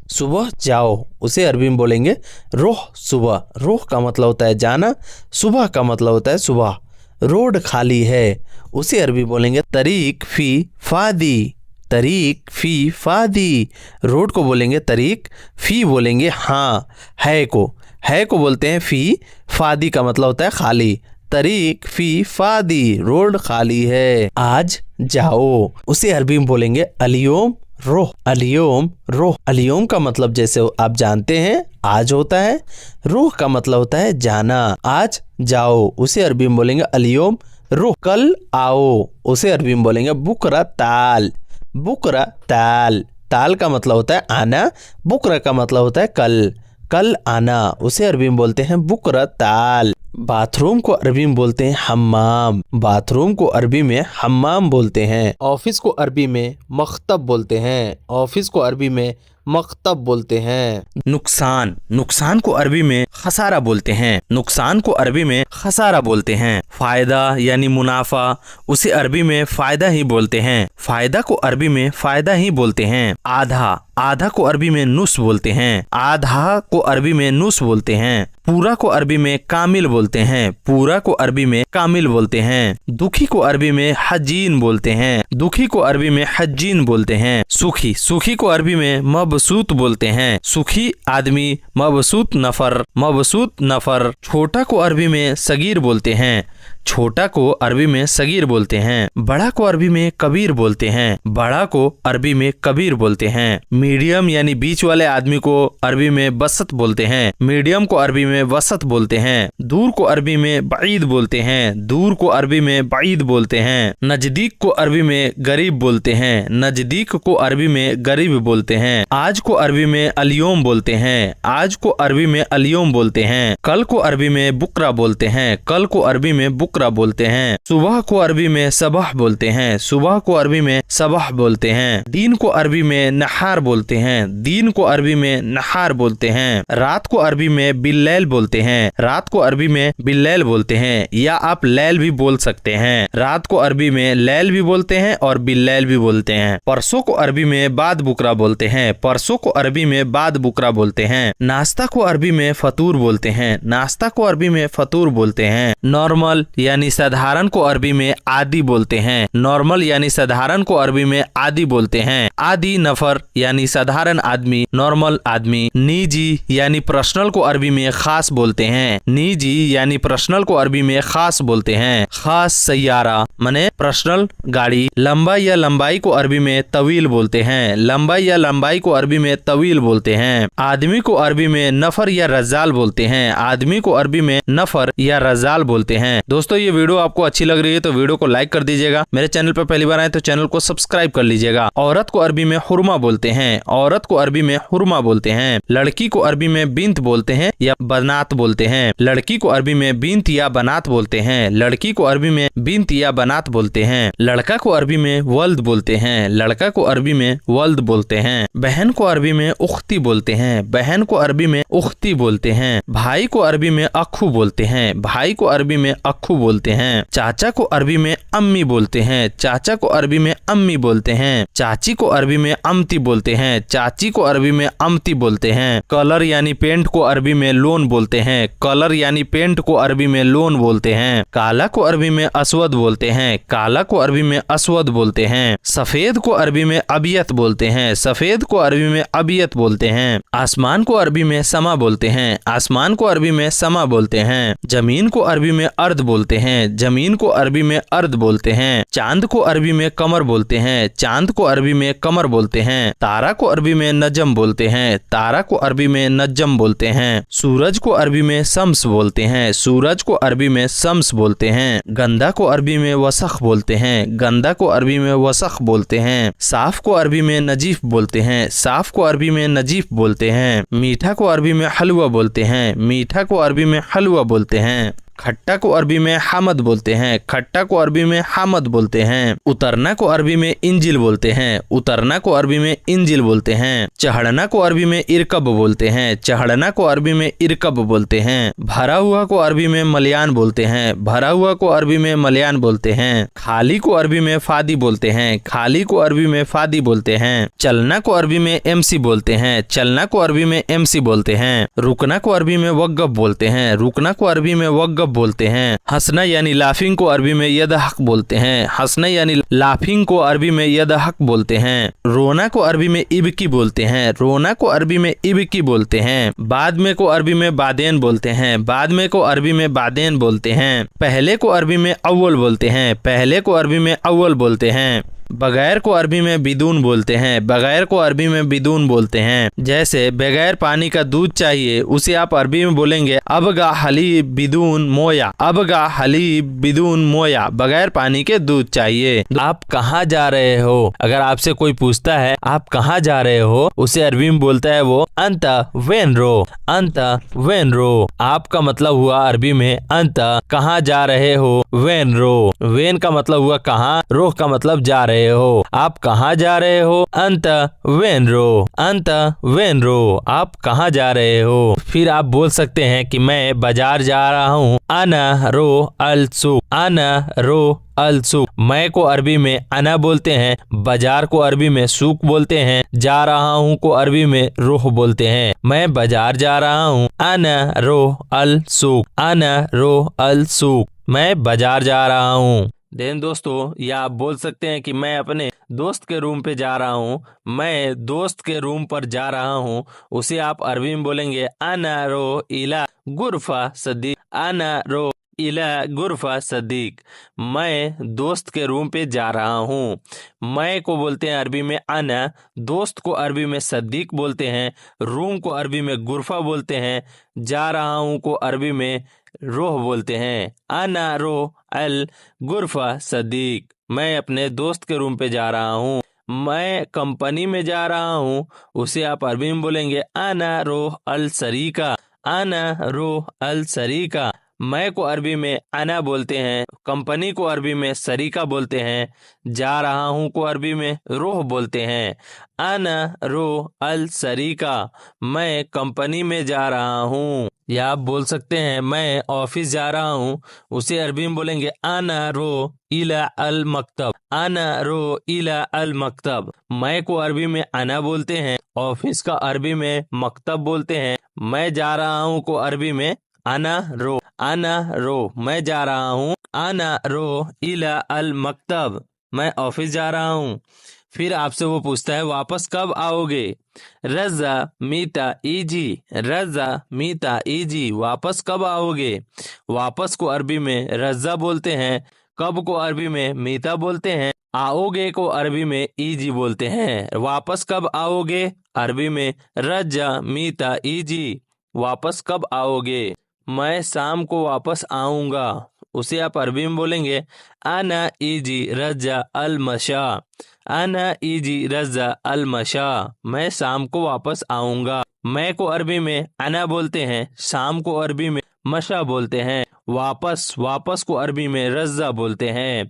S1: सुबह जाओ, उसे अरबी में बोलेंगे रोह सुबह। रोह का मतलब होता है जाना, सुबह का मतलब होता है सुबह। रोड खाली है, उसे अरबी बोलेंगे तरीक फी फादी। तरीक फी फादी। रोड को बोलेंगे तरीक, फी बोलेंगे हाँ, है को बोलते हैं फी, फादी का मतलब होता है खाली। तरीक फी फादी, रोड खाली है। आज जाओ, उसे अरबी में बोलेंगे अलियोम रोह। अलियोम रोह। अलियोम का मतलब जैसे आप जानते हैं आज होता है, रोह का मतलब होता है जाना। आज जाओ, उसे अरबी में बोलेंगे अलियोम रोह। कल आओ, उसे अरबी में बोलेंगे बुकरा ताल। बुकरा ताल, ताल का मतलब होता है आना, बुकरा का मतलब होता है कल। कल आना, उसे अरबी में बोलते हैं बुकरा ताल। बाथरूम को अरबी में बोलते हैं हम्माम। बाथरूम को अरबी में हम्माम बोलते हैं। ऑफिस को अरबी में मख्तब बोलते हैं। ऑफिस को अरबी में मख्तब बोलते हैं। नुकसान, नुकसान को अरबी में खसारा बोलते हैं। नुकसान को अरबी में खसारा बोलते हैं। फायदा यानी मुनाफा, उसे अरबी में फायदा ही बोलते हैं। फायदा को अरबी में फायदा ही बोलते हैं। आधा, आधा को अरबी में नुस बोलते हैं। आधा को अरबी में नुस बोलते हैं। पूरा को अरबी में कामिल बोलते हैं। पूरा को अरबी में कामिल बोलते हैं। दुखी को अरबी में हजीन बोलते हैं। दुखी को अरबी में हजीन बोलते हैं। सुखी, सुखी को अरबी में मबसूत बोलते हैं। सुखी आदमी, मबसूत नफर, मबसूत नफर। छोटा को अरबी में सगीर बोलते हैं। छोटा को अरबी में सगीर बोलते हैं। बड़ा को अरबी में कबीर बोलते हैं। बड़ा को अरबी में कबीर बोलते हैं। मीडियम यानी बीच वाले आदमी को अरबी में वसत बोलते हैं। मीडियम को अरबी में वसत बोलते हैं। दूर को अरबी में बईद बोलते हैं। दूर को अरबी में बईद बोलते हैं। नजदीक को अरबी में गरीब बोलते हैं। नजदीक को अरबी में गरीब बोलते हैं। आज को अरबी में अलियोम बोलते हैं। आज को अरबी में अलियोम बोलते हैं। कल को अरबी में बुकरा बोलते हैं। कल को अरबी में बुकरा बोलते हैं। सुबह को अरबी में सबह बोलते हैं। सुबह को अरबी में सबह बोलते हैं। दिन को अरबी में नहार बोलते हैं। दिन को अरबी में नहार बोलते हैं। रात को अरबी में बिल्लैल बोलते हैं। रात को अरबी में बिल्लैल बोलते हैं, या आप लैल भी बोल सकते हैं। रात को अरबी में लैल भी बोलते हैं और बिल्लैल भी बोलते हैं। परसों को अरबी में बाद बुकरा बोलते हैं। परसों को अरबी में बाद बुकरा बोलते हैं। नाश्ता को अरबी में फतूर बोलते हैं। नाश्ता को अरबी में फतूर बोलते हैं। नॉर्मल यानी साधारण को अरबी में आदि बोलते हैं। नॉर्मल यानी साधारण को अरबी में आदि बोलते हैं। आदि नफर यानी साधारण आदमी, नॉर्मल आदमी। निजी यानी पर्सनल को अरबी में खास बोलते हैं। निजी यानी पर्सनल को अरबी में खास बोलते हैं। खास सैयारा माने पर्सनल गाड़ी। लंबा या लंबाई को अरबी में तवील बोलते हैं। लंबाई या लंबाई को अरबी में तवील बोलते हैं। आदमी को अरबी में नफर या रजाल बोलते हैं। आदमी को अरबी में नफर या रजाल बोलते हैं। दोस्तों, ये वीडियो आपको अच्छी लग रही है तो वीडियो को लाइक कर दीजिएगा। मेरे चैनल पर पहली बार आए तो चैनल को सब्सक्राइब कर लीजिएगा। औरत को अरबी में हुरमा बोलते हैं। औरत को अरबी में हुरमा बोलते हैं। लड़की को अरबी में बिंत बोलते हैं या बनात बोलते हैं। लड़की को अरबी में बिंत या बनात बोलते हैं। लड़की को अरबी में बिंत या बनात बोलते हैं। लड़का को अरबी में वल्द बोलते हैं। लड़का को अरबी में वल्द बोलते हैं। बहन को अरबी में उख्ती बोलते हैं। बहन को अरबी में उख्ती बोलते हैं। भाई को अरबी में अखू बोलते हैं। भाई को अरबी में अखू बोलते हैं। चाचा को अरबी में अम्मी बोलते हैं। चाचा को अरबी में अम्मी बोलते हैं। चाची को अरबी में अमती बोलते हैं। चाची को अरबी में अमती बोलते हैं। कलर यानी पेंट को अरबी में लोन बोलते हैं। कलर यानी पेंट को अरबी में लोन बोलते हैं। काला को अरबी में असवद बोलते हैं। काला को अरबी में असवद बोलते हैं। सफेद को अरबी में अबियत बोलते हैं। सफेद को अरबी में अबियत बोलते हैं। आसमान को अरबी में समा बोलते हैं। आसमान को अरबी में समा बोलते हैं। जमीन को अरबी में अर्द बोलते हैं। जमीन को अरबी में अर्द बोलते हैं। चांद को अरबी में कमर बोलते हैं। चांद को अरबी में कमर बोलते हैं। तारा को अरबी में नजम बोलते हैं। तारा को अरबी में नजम बोलते हैं। सूरज को अरबी में शम्स बोलते हैं। सूरज को अरबी में शम्स बोलते हैं। गंदा को अरबी में वसख बोलते हैं। गंदा को अरबी में वसख बोलते हैं। साफ को अरबी में नजीफ बोलते हैं। साफ को अरबी में नजीफ बोलते हैं। मीठा को अरबी में हलवा बोलते हैं। मीठा को अरबी में हलवा बोलते हैं। खट्टा को अरबी में हामद बोलते हैं। खट्टा को अरबी में हामद बोलते हैं। उतरना को अरबी में इंजिल बोलते हैं। उतरना को अरबी में इंजिल बोलते हैं। चढ़ना को अरबी में इरकब बोलते हैं। चढ़ना को अरबी में इरकब बोलते हैं। भरा हुआ को अरबी में मलयान बोलते हैं। भरा हुआ को अरबी में मलयान बोलते हैं। खाली को अरबी में फादी बोलते हैं। खाली को अरबी में फादी बोलते हैं। चलना को अरबी में एमसी बोलते हैं। चलना को अरबी में एमसी बोलते हैं। रुकना को अरबी में वक्फ बोलते हैं। रुकना को अरबी में वक्फ बोलते हैं। हंसना यानी लाफिंग को अरबी में यदहक बोलते हैं। हंसना यानी लाफिंग को अरबी में यदहक बोलते हैं। रोना को अरबी में इबकी बोलते हैं। रोना को अरबी में इबकी बोलते हैं। बाद में को अरबी में बादेन बोलते हैं। बाद में को अरबी में बादेन बोलते हैं। पहले को अरबी में अव्वल बोलते हैं। पहले को अरबी में अव्वल बोलते हैं। बगैर को अरबी में बिदून बोलते हैं। बगैर को अरबी में बिदून बोलते हैं। जैसे बगैर पानी का दूध चाहिए, उसे आप अरबी में बोलेंगे अबगा हलीब बिदून मोया। अबगा हलीब बिदून मोया, बगैर पानी के दूध चाहिए। आप कहाँ जा रहे हो? अगर आपसे कोई पूछता है आप कहाँ जा रहे हो, उसे अरबी में बोलता है वो अंत वेन रो। अंत वेन रो, आपका मतलब हुआ अरबी में अंत, कहाँ जा रहे हो, वेन रो। वेन का मतलब हुआ कहाँ, रो का मतलब जा रहे हो। आप कहाँ जा रहे हो? अंत वेन रो। अंत वेन रो, आप कहाँ जा रहे हो? फिर आप बोल सकते हैं कि मैं बाजार जा रहा हूँ। अना रो अल सूक। अना रो अल सूक, मैं को अरबी में अना बोलते हैं, बाजार को अरबी में सूक बोलते हैं, जा रहा हूँ को अरबी में रोह बोलते हैं। मैं बाजार जा रहा हूँ। अना रो अल सूक। अना रो अल सूक, मैं बाजार जा रहा हूँ। देन दोस्तों, या आप बोल सकते हैं कि मैं अपने दोस्त के रूम पे जा रहा हूँ। मैं दोस्त के रूम पर जा रहा हूँ, उसे आप अरबी में बोलेंगे अना रो इला गुरफा सदीक। अना रो इला गुरफा सदीक, मैं दोस्त के रूम पे जा रहा हूँ। मैं को बोलते हैं अरबी में अना, दोस्त को अरबी में सदीक बोलते हैं, रूम को अरबी में गुरफा बोलते हैं, जा रहा हूँ को अरबी में रोह बोलते हैं। अना रो अल गुरफा सदीक, मैं अपने दोस्त के रूम पे जा रहा हूँ। मैं कंपनी में जा रहा हूँ, उसे आप अरबी में बोलेंगे अना रो अल सरीका। अना रो अल सरीका, मैं को अरबी में अना बोलते हैं, कंपनी को अरबी में सरीका बोलते हैं, जा रहा हूँ को अरबी में रोह बोलते हैं। अना रो अल सरीका, मैं कंपनी में जा रहा हूँ। या आप बोल सकते हैं मैं ऑफिस जा रहा हूँ, उसे अरबी में बोलेंगे अना रो इला अल मकतब। अना रो इला अल मकतब, मैं को अरबी में अना बोलते हैं, ऑफिस का अरबी में मकतब बोलते हैं, मैं जा रहा हूँ को अरबी में अना रो। अना रो, मैं जा रहा हूँ। अना रो इला अल मकतब, मैं ऑफिस जा रहा हूँ। फिर आपसे वो पूछता है वापस कब आओगे? रजा मीता इजी। रजा मीता इजी, वापस कब आओगे? वापस को अरबी में रजा बोलते हैं, कब को अरबी में मीता बोलते हैं, आओगे को अरबी में इजी बोलते हैं। वापस कब आओगे? अरबी में रजा मीता इजी, वापस कब आओगे? मैं शाम को वापस आऊँगा, उसे आप अरबी में बोलेंगे अना इजी रजा अल मशा। अना इजी रजा अल मशा, मैं शाम को वापस आऊँगा। मैं को अरबी में अना बोलते हैं, शाम को अरबी में मशा बोलते हैं, वापस को अरबी में रजा बोलते हैं,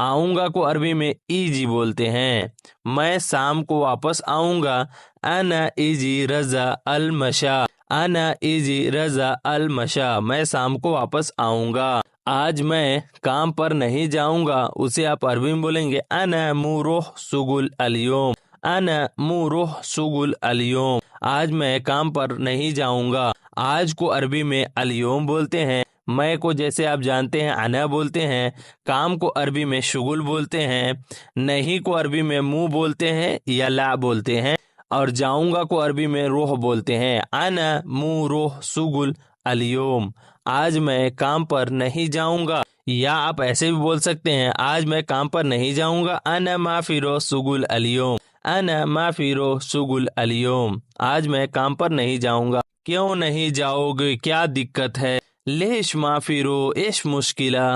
S1: आऊँगा को अरबी में इजी बोलते हैं। मैं शाम को वापस आऊँगा। अना इजी रजा अल मशा। अना इजी रजा अल मशा, मैं शाम को वापस आऊँगा। आज मैं काम पर नहीं जाऊँगा, उसे आप अरबी में बोलेंगे अना मुरोह सुगुल अलियोम। अना मुरोह सुगुल अलियोम, आज मैं काम पर नहीं जाऊँगा। आज को अरबी में अलियोम बोलते हैं, मैं को जैसे आप जानते हैं अना बोलते हैं, काम को अरबी में शुगुल बोलते हैं, नहीं को अरबी में मुँह बोलते हैं या ला बोलते हैं, और जाऊंगा को अरबी में रोह बोलते हैं। अना मु रोह सुगुल अलियोम, आज मैं काम पर नहीं जाऊंगा। या आप ऐसे भी बोल सकते हैं आज मैं काम पर नहीं जाऊंगा। अना माफिरो सुगुल अलियोम। अना माफिरो सुगुल अलियोम, आज मैं काम पर नहीं जाऊंगा। क्यों नहीं जाओगे, क्या दिक्कत है? लेश माफिरो इश मुश्किला,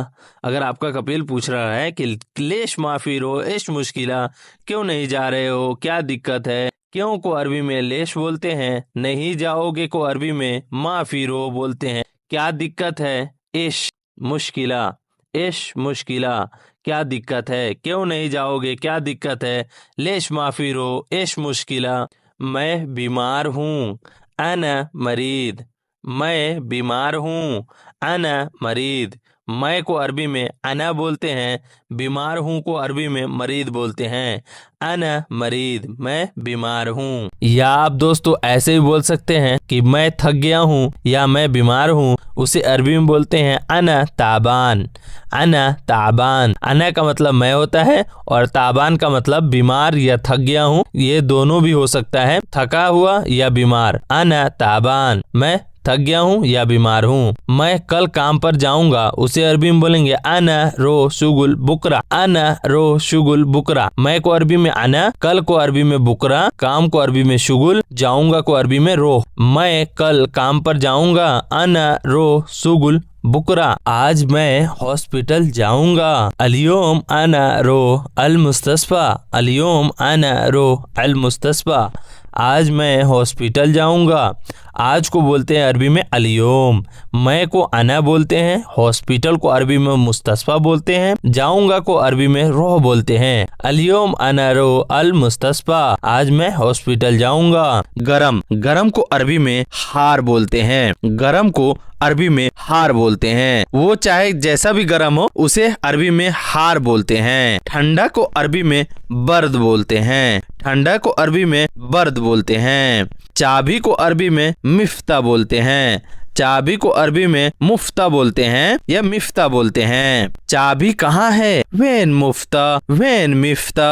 S1: अगर आपका कपिल पूछ रहा है कि लेश माफिरो इश मुश्किला, क्यों नहीं जा रहे हो, क्या दिक्कत है? क्यों को अरबी में लेश बोलते हैं, नहीं जाओगे को अरबी में माफिरो बोलते हैं, क्या दिक्कत है? इश मुश्किला। इश मुश्किला, क्या दिक्कत है? क्यों नहीं जाओगे, क्या दिक्कत है? लेश माफिरो इश मुश्किला, मैं बीमार हूँ। अना मरीद, मैं बीमार हूँ। अना मरीद, मैं को अरबी में अना बोलते हैं, बीमार हूँ को अरबी में मरीद बोलते हैं। अना मरीद, मैं बीमार हूँ। या आप दोस्तों ऐसे भी बोल सकते हैं कि मैं थक गया हूँ या मैं बीमार हूँ, उसे अरबी में बोलते हैं अना ताबान। अना ताबान, अना का मतलब मैं होता है और ताबान का मतलब बीमार या थक गया हूँ, ये दोनों भी हो सकता है, थका हुआ या बीमार। अना ताबान, मैं थक गया हूँ या बीमार हूँ। मैं कल काम पर जाऊंगा, उसे अरबी में बोलेंगे अना रो शुगुल बुकरा। अना रो शुगुल बुकरा। मैं को अरबी में अना, कल को अरबी में बुकरा, काम को अरबी में शुगुल, जाऊंगा को अरबी में रोह। मैं कल काम पर जाऊंगा, अना रो शुगुल बुकरा। आज मैं हॉस्पिटल जाऊंगा, अलियोम अना रो अल मुस्तस्फा। अलियोम अना रो अल मुस्तस्फा। आज मैं हॉस्पिटल जाऊंगा। आज को बोलते हैं अरबी में अलियोम, मैं को अना बोलते हैं, हॉस्पिटल को अरबी में मुस्तस्फा बोलते हैं, जाऊंगा को अरबी में रोह बोलते हैं। अलियोम अना रो अल मुस्तस्फा। आज मैं हॉस्पिटल जाऊंगा। गरम, गरम को अरबी में हार बोलते हैं। गरम को अरबी में हार बोलते हैं। वो चाहे जैसा भी गरम हो उसे अरबी में हार बोलते हैं। ठंडा को अरबी में बर्द बोलते हैं। ठंडा को अरबी में बर्द बोलते हैं। चाबी को अरबी में मिफ्ता बोलते हैं। चाबी को अरबी में मुफ्ता बोलते हैं या मिफ्ता बोलते हैं। चाबी कहाँ है? वेन मुफ्ता, वेन मिफ्ता,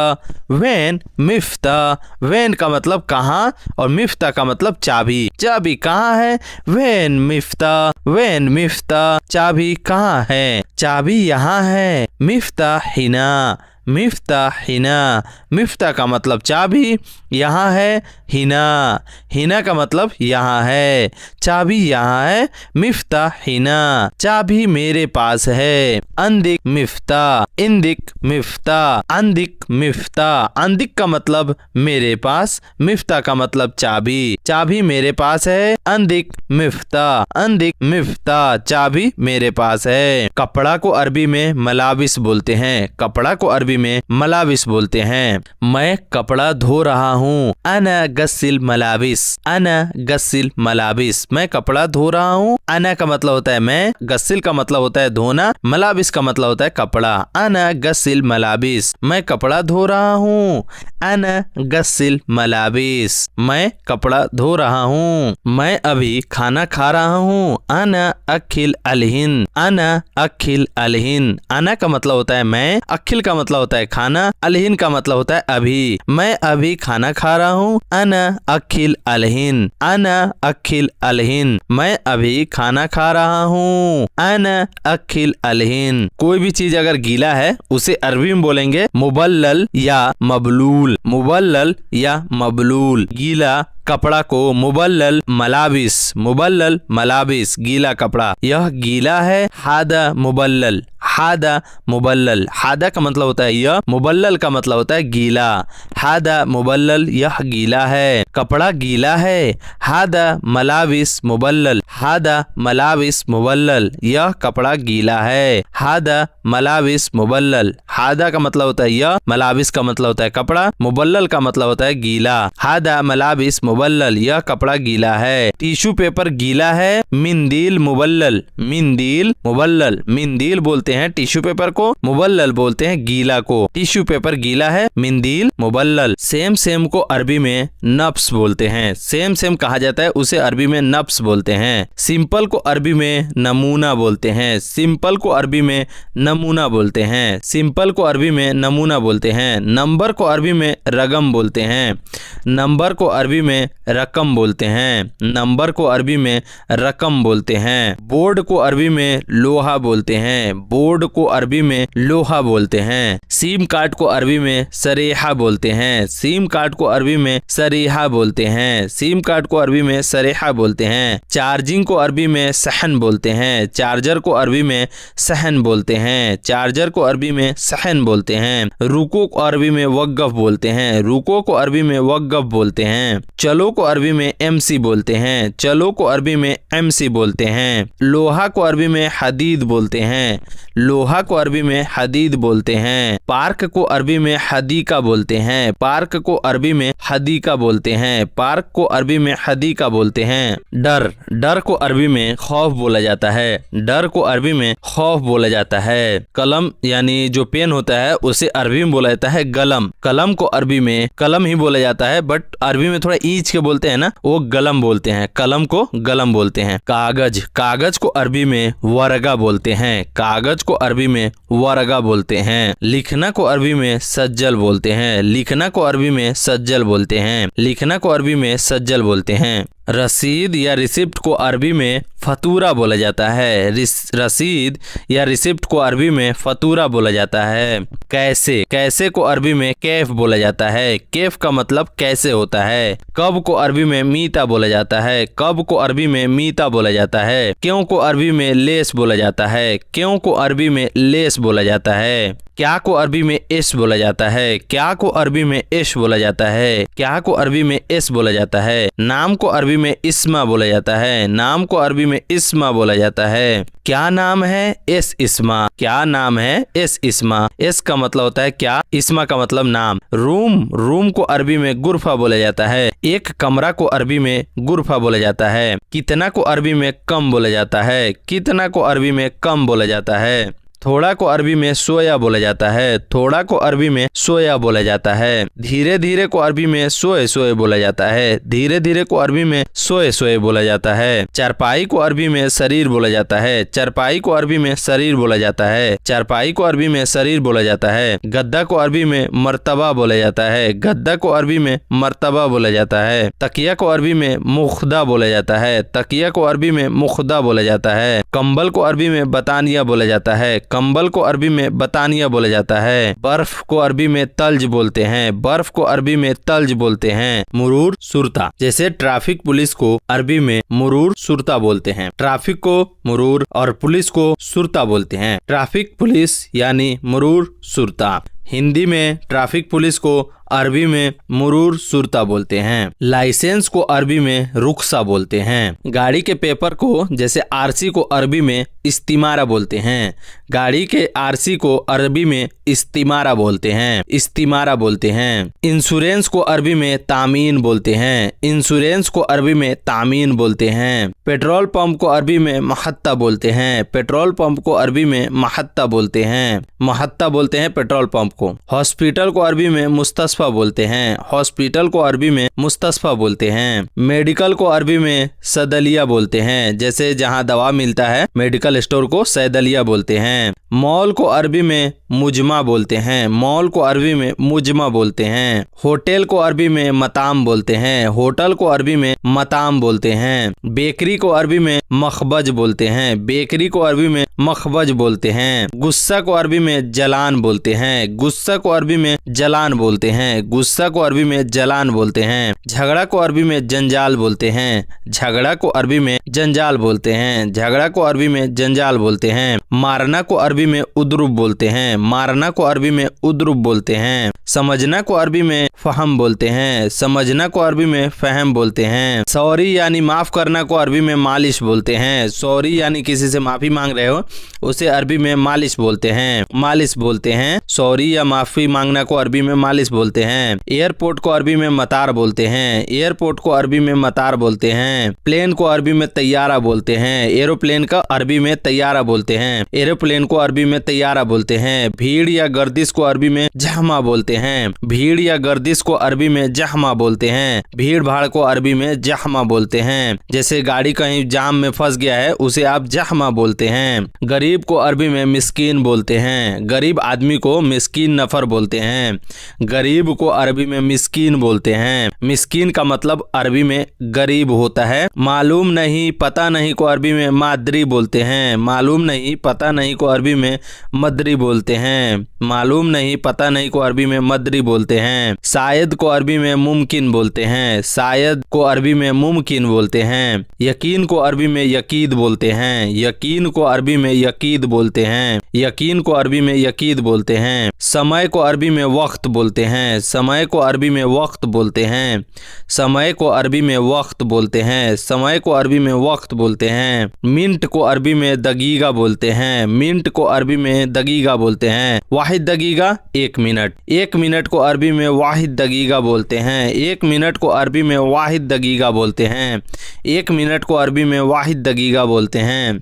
S1: वेन मिफ्ता। वेन का मतलब कहाँ और मिफ्ता का मतलब चाबी। चाबी कहाँ है? वेन मिफ्ता, वेन मिफ्ता। चाबी कहाँ है? चाबी यहाँ है। मिफ्ता हिना, मिफ्ता हिना। मिफ्ता का मतलब चाबी, यहाँ है हिना, हिना का मतलब यहाँ है, चाबी यहाँ है। मिफ्ता हिना। चाबी मेरे पास है। अंदिक मिफ्ता, इंदिक मिफ्ता, अंदिक मिफ्ता। अंदिक का मतलब मेरे पास, मिफ्ता का मतलब चाबी। चाबी मेरे पास है, अंदिक मिफ्ता, अंदिक मिफ्ता। चाबी मेरे पास है। कपड़ा को अरबी में मलाबिस बोलते हैं। कपड़ा को अरबी में मलाबिस बोलते हैं। मैं कपड़ा धो रहा हूँ, अना गस्सिल मलाबिस। अना गस्सिल मलाबिस। मैं कपड़ा धो रहा हूँ। अना का मतलब होता है मैं, गस्सिल का मतलब होता है धोना, मलाबिस का मतलब होता है कपड़ा। अना गस्सिल मलाबिस। मैं कपड़ा धो रहा हूँ। अना गस्सिल मलाबिस। मैं कपड़ा धो रहा हूँ। मैं अभी खाना खा रहा हूँ। अना अखिल अलहिन। अना अखिल अलहिन। अना का मतलब होता है मैं, अखिल का मतलब होता है खाना, अलहिन का मतलब होता है अभी। मैं अभी खाना खा रहा हूँ। अना अखिल अलहिन। अना अखिल अलहिन। मैं अभी खाना खा रहा हूँ। अना अखिल अलहिन। कोई भी चीज अगर गीला है उसे अरबी में बोलेंगे मुबल्लल या मबलूल। मुबल्लल या मबलूल। गीला कपड़ा को मुबल्लल मलाबिस, मुबल्लल मलाबिस, गीला कपड़ा। यह गीला है। हादा मुबल्लल, हादा मुबल्लल। हादा का मतलब होता है यह, मुबल्लल का मतलब होता है गीला। हादा मुबल्लल, यह गीला है। कपड़ा गीला है। हादा मलाबिस मुबल्लल। हादा मलाबिस मुबल्लल। यह कपड़ा गीला है। हादा मलाबिस मुबल्लल। हादा का मतलब होता है यह, मलाबिस का मतलब होता है कपड़ा, मुबल्लल का मतलब होता है गीला। हादा मलाबिस मुबल्लल। यह कपड़ा गीला है। टिश्यू पेपर गीला है। मिंदील मुबल्लल। मिंदील मुबल्लल। मिंदील बोलते हैं टिश्यू पेपर को, मुबल्लल बोलते हैं गीला को। टिश्यू पेपर गीला है, मिंदील मुबल्लल। सेम सेम को अरबी में नफ्स बोलते हैं। सेम सेम कहा जाता है उसे अरबी में नफ्स बोलते हैं। सिंपल को अरबी में नमूना बोलते हैं। सिंपल को अरबी में नमूना बोलते हैं। सिंपल को अरबी में नमूना बोलते हैं। नंबर को अरबी में रगम बोलते हैं। नंबर को अरबी में रकम बोलते हैं। नंबर को अरबी में रकम बोलते हैं। बोर्ड को अरबी में लोहा बोलते हैं। बोर्ड को अरबी में लोहा बोलते हैं। सिम कार्ड को अरबी में सरेहा बोलते हैं। सिम कार्ड को अरबी में सरेहा बोलते हैं। सिम कार्ड को अरबी में सरेहा बोलते हैं। चार्जिंग को अरबी में सहन बोलते हैं। चार्जर को अरबी में सहन बोलते हैं। चार्जर को अरबी में सहन बोलते हैं। रुको को अरबी में वक़्फ़ बोलते हैं। रुको को अरबी में वक़्फ़ बोलते हैं। चलो को अरबी में एमसी बोलते हैं। चलो को अरबी में एमसी बोलते हैं। लोहा को अरबी में हदीद बोलते हैं। लोहा को अरबी में हदीद बोलते हैं। पार्क को अरबी में हदीका बोलते हैं। पार्क को अरबी में हदीका बोलते हैं। पार्क को अरबी में हदीका बोलते हैं। डर, डर को अरबी में खौफ बोला जाता है। डर को अरबी में खौफ बोला जाता है। कलम यानी जो पेन होता है उसे अरबी में बोला जाता है गलम। कलम को अरबी में कलम ही बोला जाता है, बट अरबी में थोड़ा ईच के बोलते हैं ना, वो गलम बोलते हैं। कलम को गलम बोलते हैं। कागज, कागज को अरबी में वरगा बोलते हैं। कागज को अरबी में वरगा बोलते हैं। लिखना को अरबी में सज्जल बोलते हैं। लिखना को अरबी में सज्जल बोलते हैं। लिखना को अरबी में सज्जल बोलते हैं। रसीद या रिसिप्ट को अरबी में फतूरा बोला जाता है। रसीद या रिसिप्ट को अरबी में फतूरा बोला जाता है। कैसे, कैसे को अरबी में कैफ बोला जाता है। कैफ का मतलब कैसे होता है। कब को अरबी में मीता बोला जाता है। कब को अरबी में मीता बोला जाता है। क्यों को अरबी में लेस बोला जाता है। क्यों को अरबी में लेस बोला जाता है। क्या को अरबी में इश बोला जाता है। क्या को अरबी में इश बोला जाता है। क्या को अरबी में इस बोला जाता है। नाम को अरबी में इस्मा बोला जाता है। नाम को अरबी में इस्मा बोला जाता है। क्या नाम है, इस इस्मा। क्या नाम है, इस इस्मा। इस का मतलब होता है क्या, इस्मा का मतलब नाम। रूम, रूम को अरबी में गुरफा बोला जाता है। एक कमरा को अरबी में गुरफा बोला जाता है। कितना को अरबी में कम बोला जाता है। कितना को अरबी में कम बोला जाता है। थोड़ा को अरबी में सोया बोला जाता है। थोड़ा को अरबी में सोया बोला जाता है। धीरे धीरे को अरबी में सोए सोए बोला जाता है। धीरे धीरे को अरबी में सोए सोए बोला जाता है। चारपाई को अरबी में शरीर बोला जाता है। चारपाई को अरबी में शरीर बोला जाता है। चारपाई को अरबी में शरीर बोला जाता है। गद्दा को अरबी में मर्तबा बोला जाता है। गद्दा को अरबी में मर्तबा बोला जाता है। तकिया को अरबी में मुख्दा बोला जाता है। तकिया को अरबी में मुख्दा बोला जाता है। कंबल को अरबी में बतानिया बोला जाता है। कंबल को अरबी में बतानिया बोला जाता है। बर्फ को अरबी में तल्ज बोलते हैं। बर्फ को अरबी में तल्ज बोलते हैं। मुरूर सुरता, जैसे ट्रैफिक पुलिस को अरबी में मुरूर सुरता बोलते हैं। ट्रैफिक को मुरूर और पुलिस को सुरता बोलते हैं। ट्रैफिक पुलिस यानी मुरूर सुरता। हिंदी में ट्रैफिक पुलिस को अरबी में मुरूर सुरता बोलते हैं। लाइसेंस को अरबी में रुखसा बोलते हैं। गाड़ी के पेपर को, जैसे आरसी को अरबी में इस्तिमारा बोलते हैं। गाड़ी के आरसी को अरबी में इस्तिमारा बोलते हैं। इस्तिमारा बोलते हैं। इंश्योरेंस को अरबी में तामीन बोलते हैं। इंश्योरेंस को अरबी में तामीन बोलते हैं। पेट्रोल पंप को अरबी में महत्ता बोलते हैं। पेट्रोल पंप को अरबी में महत्ता बोलते हैं। महत्ता बोलते हैं पेट्रोल पंप को। हॉस्पिटल को अरबी में मुस्तशफा बोलते हैं। हॉस्पिटल को अरबी में मुस्तशफा बोलते हैं। मेडिकल को अरबी में सदलिया बोलते हैं, जैसे जहां दवा मिलता है मेडिकल स्टोर को सैदलिया बोलते हैं। मॉल को अरबी में मुजमा बोलते हैं। मॉल को अरबी में मुजमा बोलते हैं। होटल को अरबी में मताम बोलते हैं। होटल को अरबी में मताम बोलते हैं। बेकरी को अरबी में मखबज बोलते हैं। बेकरी को अरबी में मखबज बोलते हैं। गुस्सा को अरबी में जलान बोलते हैं। गुस्सा को अरबी में जलान बोलते हैं। गुस्सा को अरबी में जलान बोलते हैं। झगड़ा को अरबी में जंजाल बोलते हैं। झगड़ा को अरबी में जंजाल बोलते हैं। झगड़ा को अरबी में जंजाल बोलते हैं। मारना को अरबी में उद्रुब बोलते हैं। मारना को अरबी में उद्रुब बोलते हैं। समझना को अरबी में फहम बोलते हैं। समझना को अरबी में फहम बोलते हैं। सॉरी यानी माफ करना को अरबी में मालिश बोलते हैं। सॉरी यानी किसी से माफी मांग रहे हो उसे अरबी में मालिश बोलते हैं। मालिश बोलते हैं। सॉरी या माफी मांगना को अरबी में मालिश बोलते हैं। एयरपोर्ट को अरबी में मतार बोलते हैं। एयरपोर्ट को अरबी में मतार बोलते हैं। प्लेन को अरबी में तैयारा बोलते हैं। एरोप्लेन का अरबी में तैयारा बोलते हैं। एरोप्लेन को अरबी में तैयारा बोलते हैं। भीड़ या गर्दिश को अरबी में जहमा बोलते हैं। भीड़ या गर्दिश को अरबी में जहमा बोलते हैं। भीड़ भाड़ को अरबी में जहमा बोलते हैं, जैसे गाड़ी कहीं जाम में फंस गया है उसे आप जहमा बोलते हैं। गरीब को अरबी में मिस्कीन बोलते हैं। गरीब आदमी को मिस्कीन नफर बोलते हैं। गरीब को अरबी में मिस्कीन बोलते हैं। मिस्कीन का मतलब अरबी में गरीब होता है। मालूम नहीं पता नहीं को अरबी में मादरी बोलते हैं। मालूम नहीं पता नहीं को अरबी में मदरी बोलते हैं। मालूम नहीं पता नहीं को अरबी में मदरी बोलते हैं। शायद को अरबी में मुमकिन बोलते हैं। शायद को अरबी में मुमकिन बोलते हैं। यकीन को अरबी में यकीद बोलते हैं। यकीन को अरबी में यकीद बोलते हैं। यकीन को अरबी में यकीद बोलते हैं। समय को अरबी में वक्त बोलते हैं। समय को अरबी में वक्त बोलते हैं। समय को अरबी में वक्त बोलते हैं। समय को अरबी में वक्त बोलते हैं। मिनट को अरबी में दगीगा बोलते हैं। मिनट को अरबी में दगीगा बोलते हैं। वाहिद दगीगा 1 मिनट। 1 मिनट को अरबी में वाहिद दगीगा बोलते हैं। 1 मिनट को अरबी में वाहिद दगीगा बोलते हैं। 1 मिनट को अरबी में वाहिद दगीगा बोलते हैं।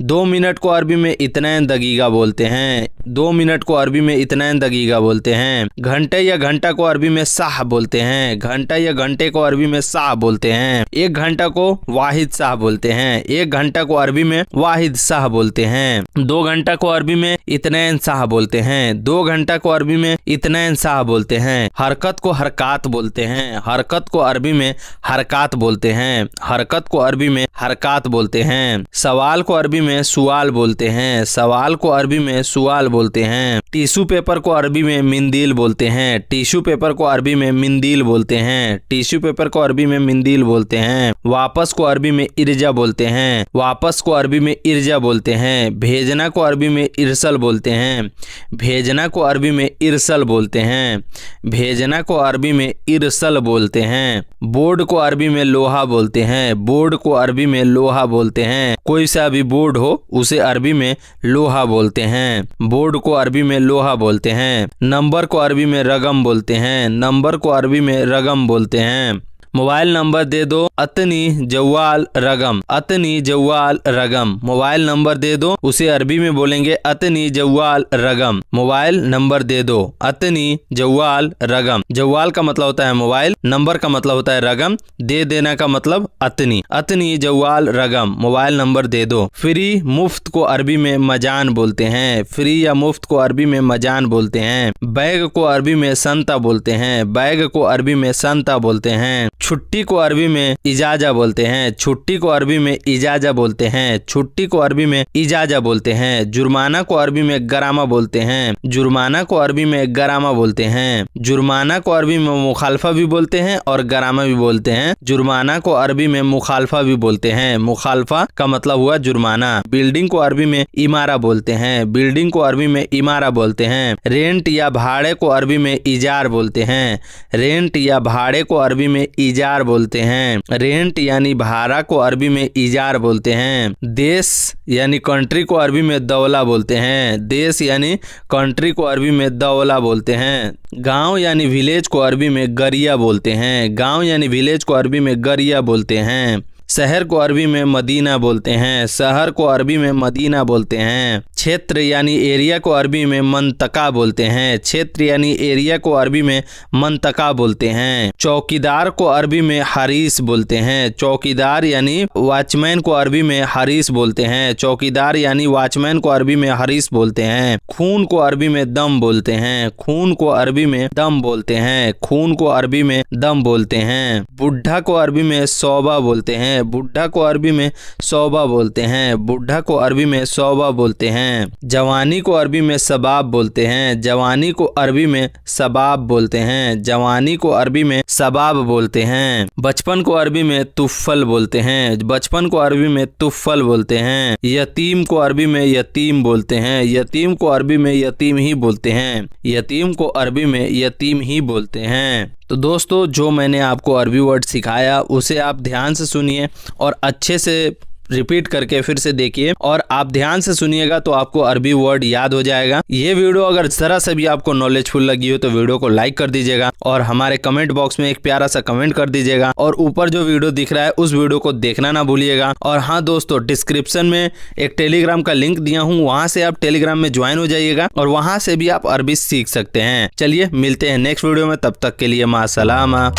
S1: 2 मिनट को अरबी में इतनैन दगीगा बोलते हैं। 2 मिनट को अरबी में इतनैन दगीगा बोलते हैं। घंटे या घंटा को अरबी में साह बोलते हैं। घंटा या घंटे को अरबी में साह बोलते हैं। 1 घंटा को वाहिद साह बोलते हैं। 1 घंटा को अरबी में वाहिद साह बोलते हैं। 2 घंटा को अरबी में इतनैन साह बोलते हैं। 2 घंटा को अरबी में इतनैन साह बोलते हैं। हरकत को हरकात बोलते हैं। हरकत को अरबी में हरकात बोलते हैं। हरकत को अरबी में हरकात बोलते हैं। सवाल को अरबी में सुआल बोलते हैं। सवाल को अरबी में सुआल बोलते हैं। टिश्यू पेपर को अरबी में मिंदील बोलते हैं। टिश्यू पेपर को अरबी में मिंदील बोलते हैं। टिश्यू पेपर को अरबी में मिंदील बोलते हैं। वापस को अरबी में इर्जा बोलते हैं। वापस को अरबी में इर्जा बोलते हैं। भेजना को अरबी में इरसल बोलते हैं। भेजना को अरबी में इरसल बोलते हैं। भेजना को अरबी में इरसल बोलते हैं। बोर्ड को अरबी में लोहा बोलते हैं। बोर्ड को अरबी में लोहा बोलते हैं। कोई सा भी बोर्ड हो उसे अरबी में लोहा बोलते हैं। बोर्ड को अरबी में लोहा बोलते हैं। नंबर को अरबी में रगम बोलते हैं। नंबर को अरबी में रगम बोलते हैं। मोबाइल नंबर दे दो अतनी जवाल रगम। अतनी जवाल रगम। मोबाइल नंबर दे दो उसे अरबी में बोलेंगे अतनी जवाल रगम। मोबाइल नंबर दे दो अतनी जवाल रगम। जवाल का मतलब होता है मोबाइल, नंबर का मतलब होता है रगम, दे देना का मतलब अतनी। अतनी जवाल रगम, मोबाइल नंबर दे दो। फ्री मुफ्त को अरबी में मजान बोलते हैं। फ्री या मुफ्त को अरबी में मजान बोलते हैं। बैग को अरबी में संता बोलते हैं। बैग को अरबी में संता बोलते हैं। छुट्टी को अरबी में इजाजा बोलते हैं। छुट्टी को अरबी में इजाजा बोलते हैं। छुट्टी को अरबी में इजाजा बोलते हैं। जुर्माना को अरबी में गरामा बोलते हैं। जुर्माना को अरबी में गरामा बोलते हैं। जुर्माना को अरबी में मुखालफा भी बोलते हैं और गरामा भी बोलते हैं। जुर्माना को अरबी में मुखालफा भी बोलते हैं। मुखालफा का मतलब हुआ जुर्माना। बिल्डिंग को अरबी में इमारा बोलते हैं। बिल्डिंग को अरबी में इमारा बोलते हैं। रेंट या भाड़े को अरबी में इजार बोलते हैं। रेंट या भाड़े को अरबी में इजार बोलते हैं। रेंट यानी भाड़ा को अरबी में इजार बोलते हैं। देश यानी कंट्री को अरबी में दौला बोलते हैं। देश यानी कंट्री को अरबी में दौला बोलते हैं। गांव यानी विलेज को अरबी में गरिया बोलते हैं। गांव यानी विलेज को अरबी में गरिया बोलते हैं। शहर को अरबी में मदीना बोलते हैं। शहर को अरबी में मदीना बोलते हैं। क्षेत्र यानी एरिया को अरबी में मंतका बोलते हैं। क्षेत्र यानी एरिया को अरबी में मंतका बोलते हैं। चौकीदार को अरबी में हारिस बोलते हैं। चौकीदार यानी वॉचमैन को अरबी में हारिस बोलते हैं। चौकीदार यानी वॉचमैन को अरबी में हारिस बोलते हैं। खून को अरबी में दम बोलते हैं। खून को अरबी में दम बोलते हैं। खून को अरबी में दम बोलते हैं। बुढ़ा को अरबी में सौबा बोलते हैं। बुढ़ा को अरबी में सौबा बोलते हैं। बुढ़ा को अरबी में सौबा बोलते हैं। जवानी को अरबी में सबाब बोलते हैं। जवानी को अरबी में सबाब बोलते हैं। जवानी को अरबी में सबाब बोलते हैं। बचपन को अरबी में तुफ़ल बोलते हैं। बचपन को अरबी में तुफ़ल बोलते हैं। यतीम को अरबी में यतीम बोलते हैं। यतीम को अरबी में यतीम ही बोलते हैं। यतीम को अरबी में यतीम ही बोलते हैं। तो दोस्तों, जो मैंने आपको अरबी वर्ड सिखाया उसे आप ध्यान से सुनिए और अच्छे से रिपीट करके फिर से देखिए और आप ध्यान से सुनिएगा तो आपको अरबी वर्ड याद हो जाएगा। ये वीडियो अगर जरा से भी आपको नॉलेजफुल लगी हो तो वीडियो को लाइक कर दीजिएगा और हमारे कमेंट बॉक्स में एक प्यारा सा कमेंट कर दीजिएगा और ऊपर जो वीडियो दिख रहा है उस वीडियो को देखना ना भूलिएगा। और हाँ दोस्तों, डिस्क्रिप्शन में एक टेलीग्राम का लिंक दिया हूँ, वहां से आप टेलीग्राम में ज्वाइन हो जाइएगा और वहां से भी आप अरबी सीख सकते हैं। चलिए मिलते हैं नेक्स्ट वीडियो में, तब तक के लिए मासलामा।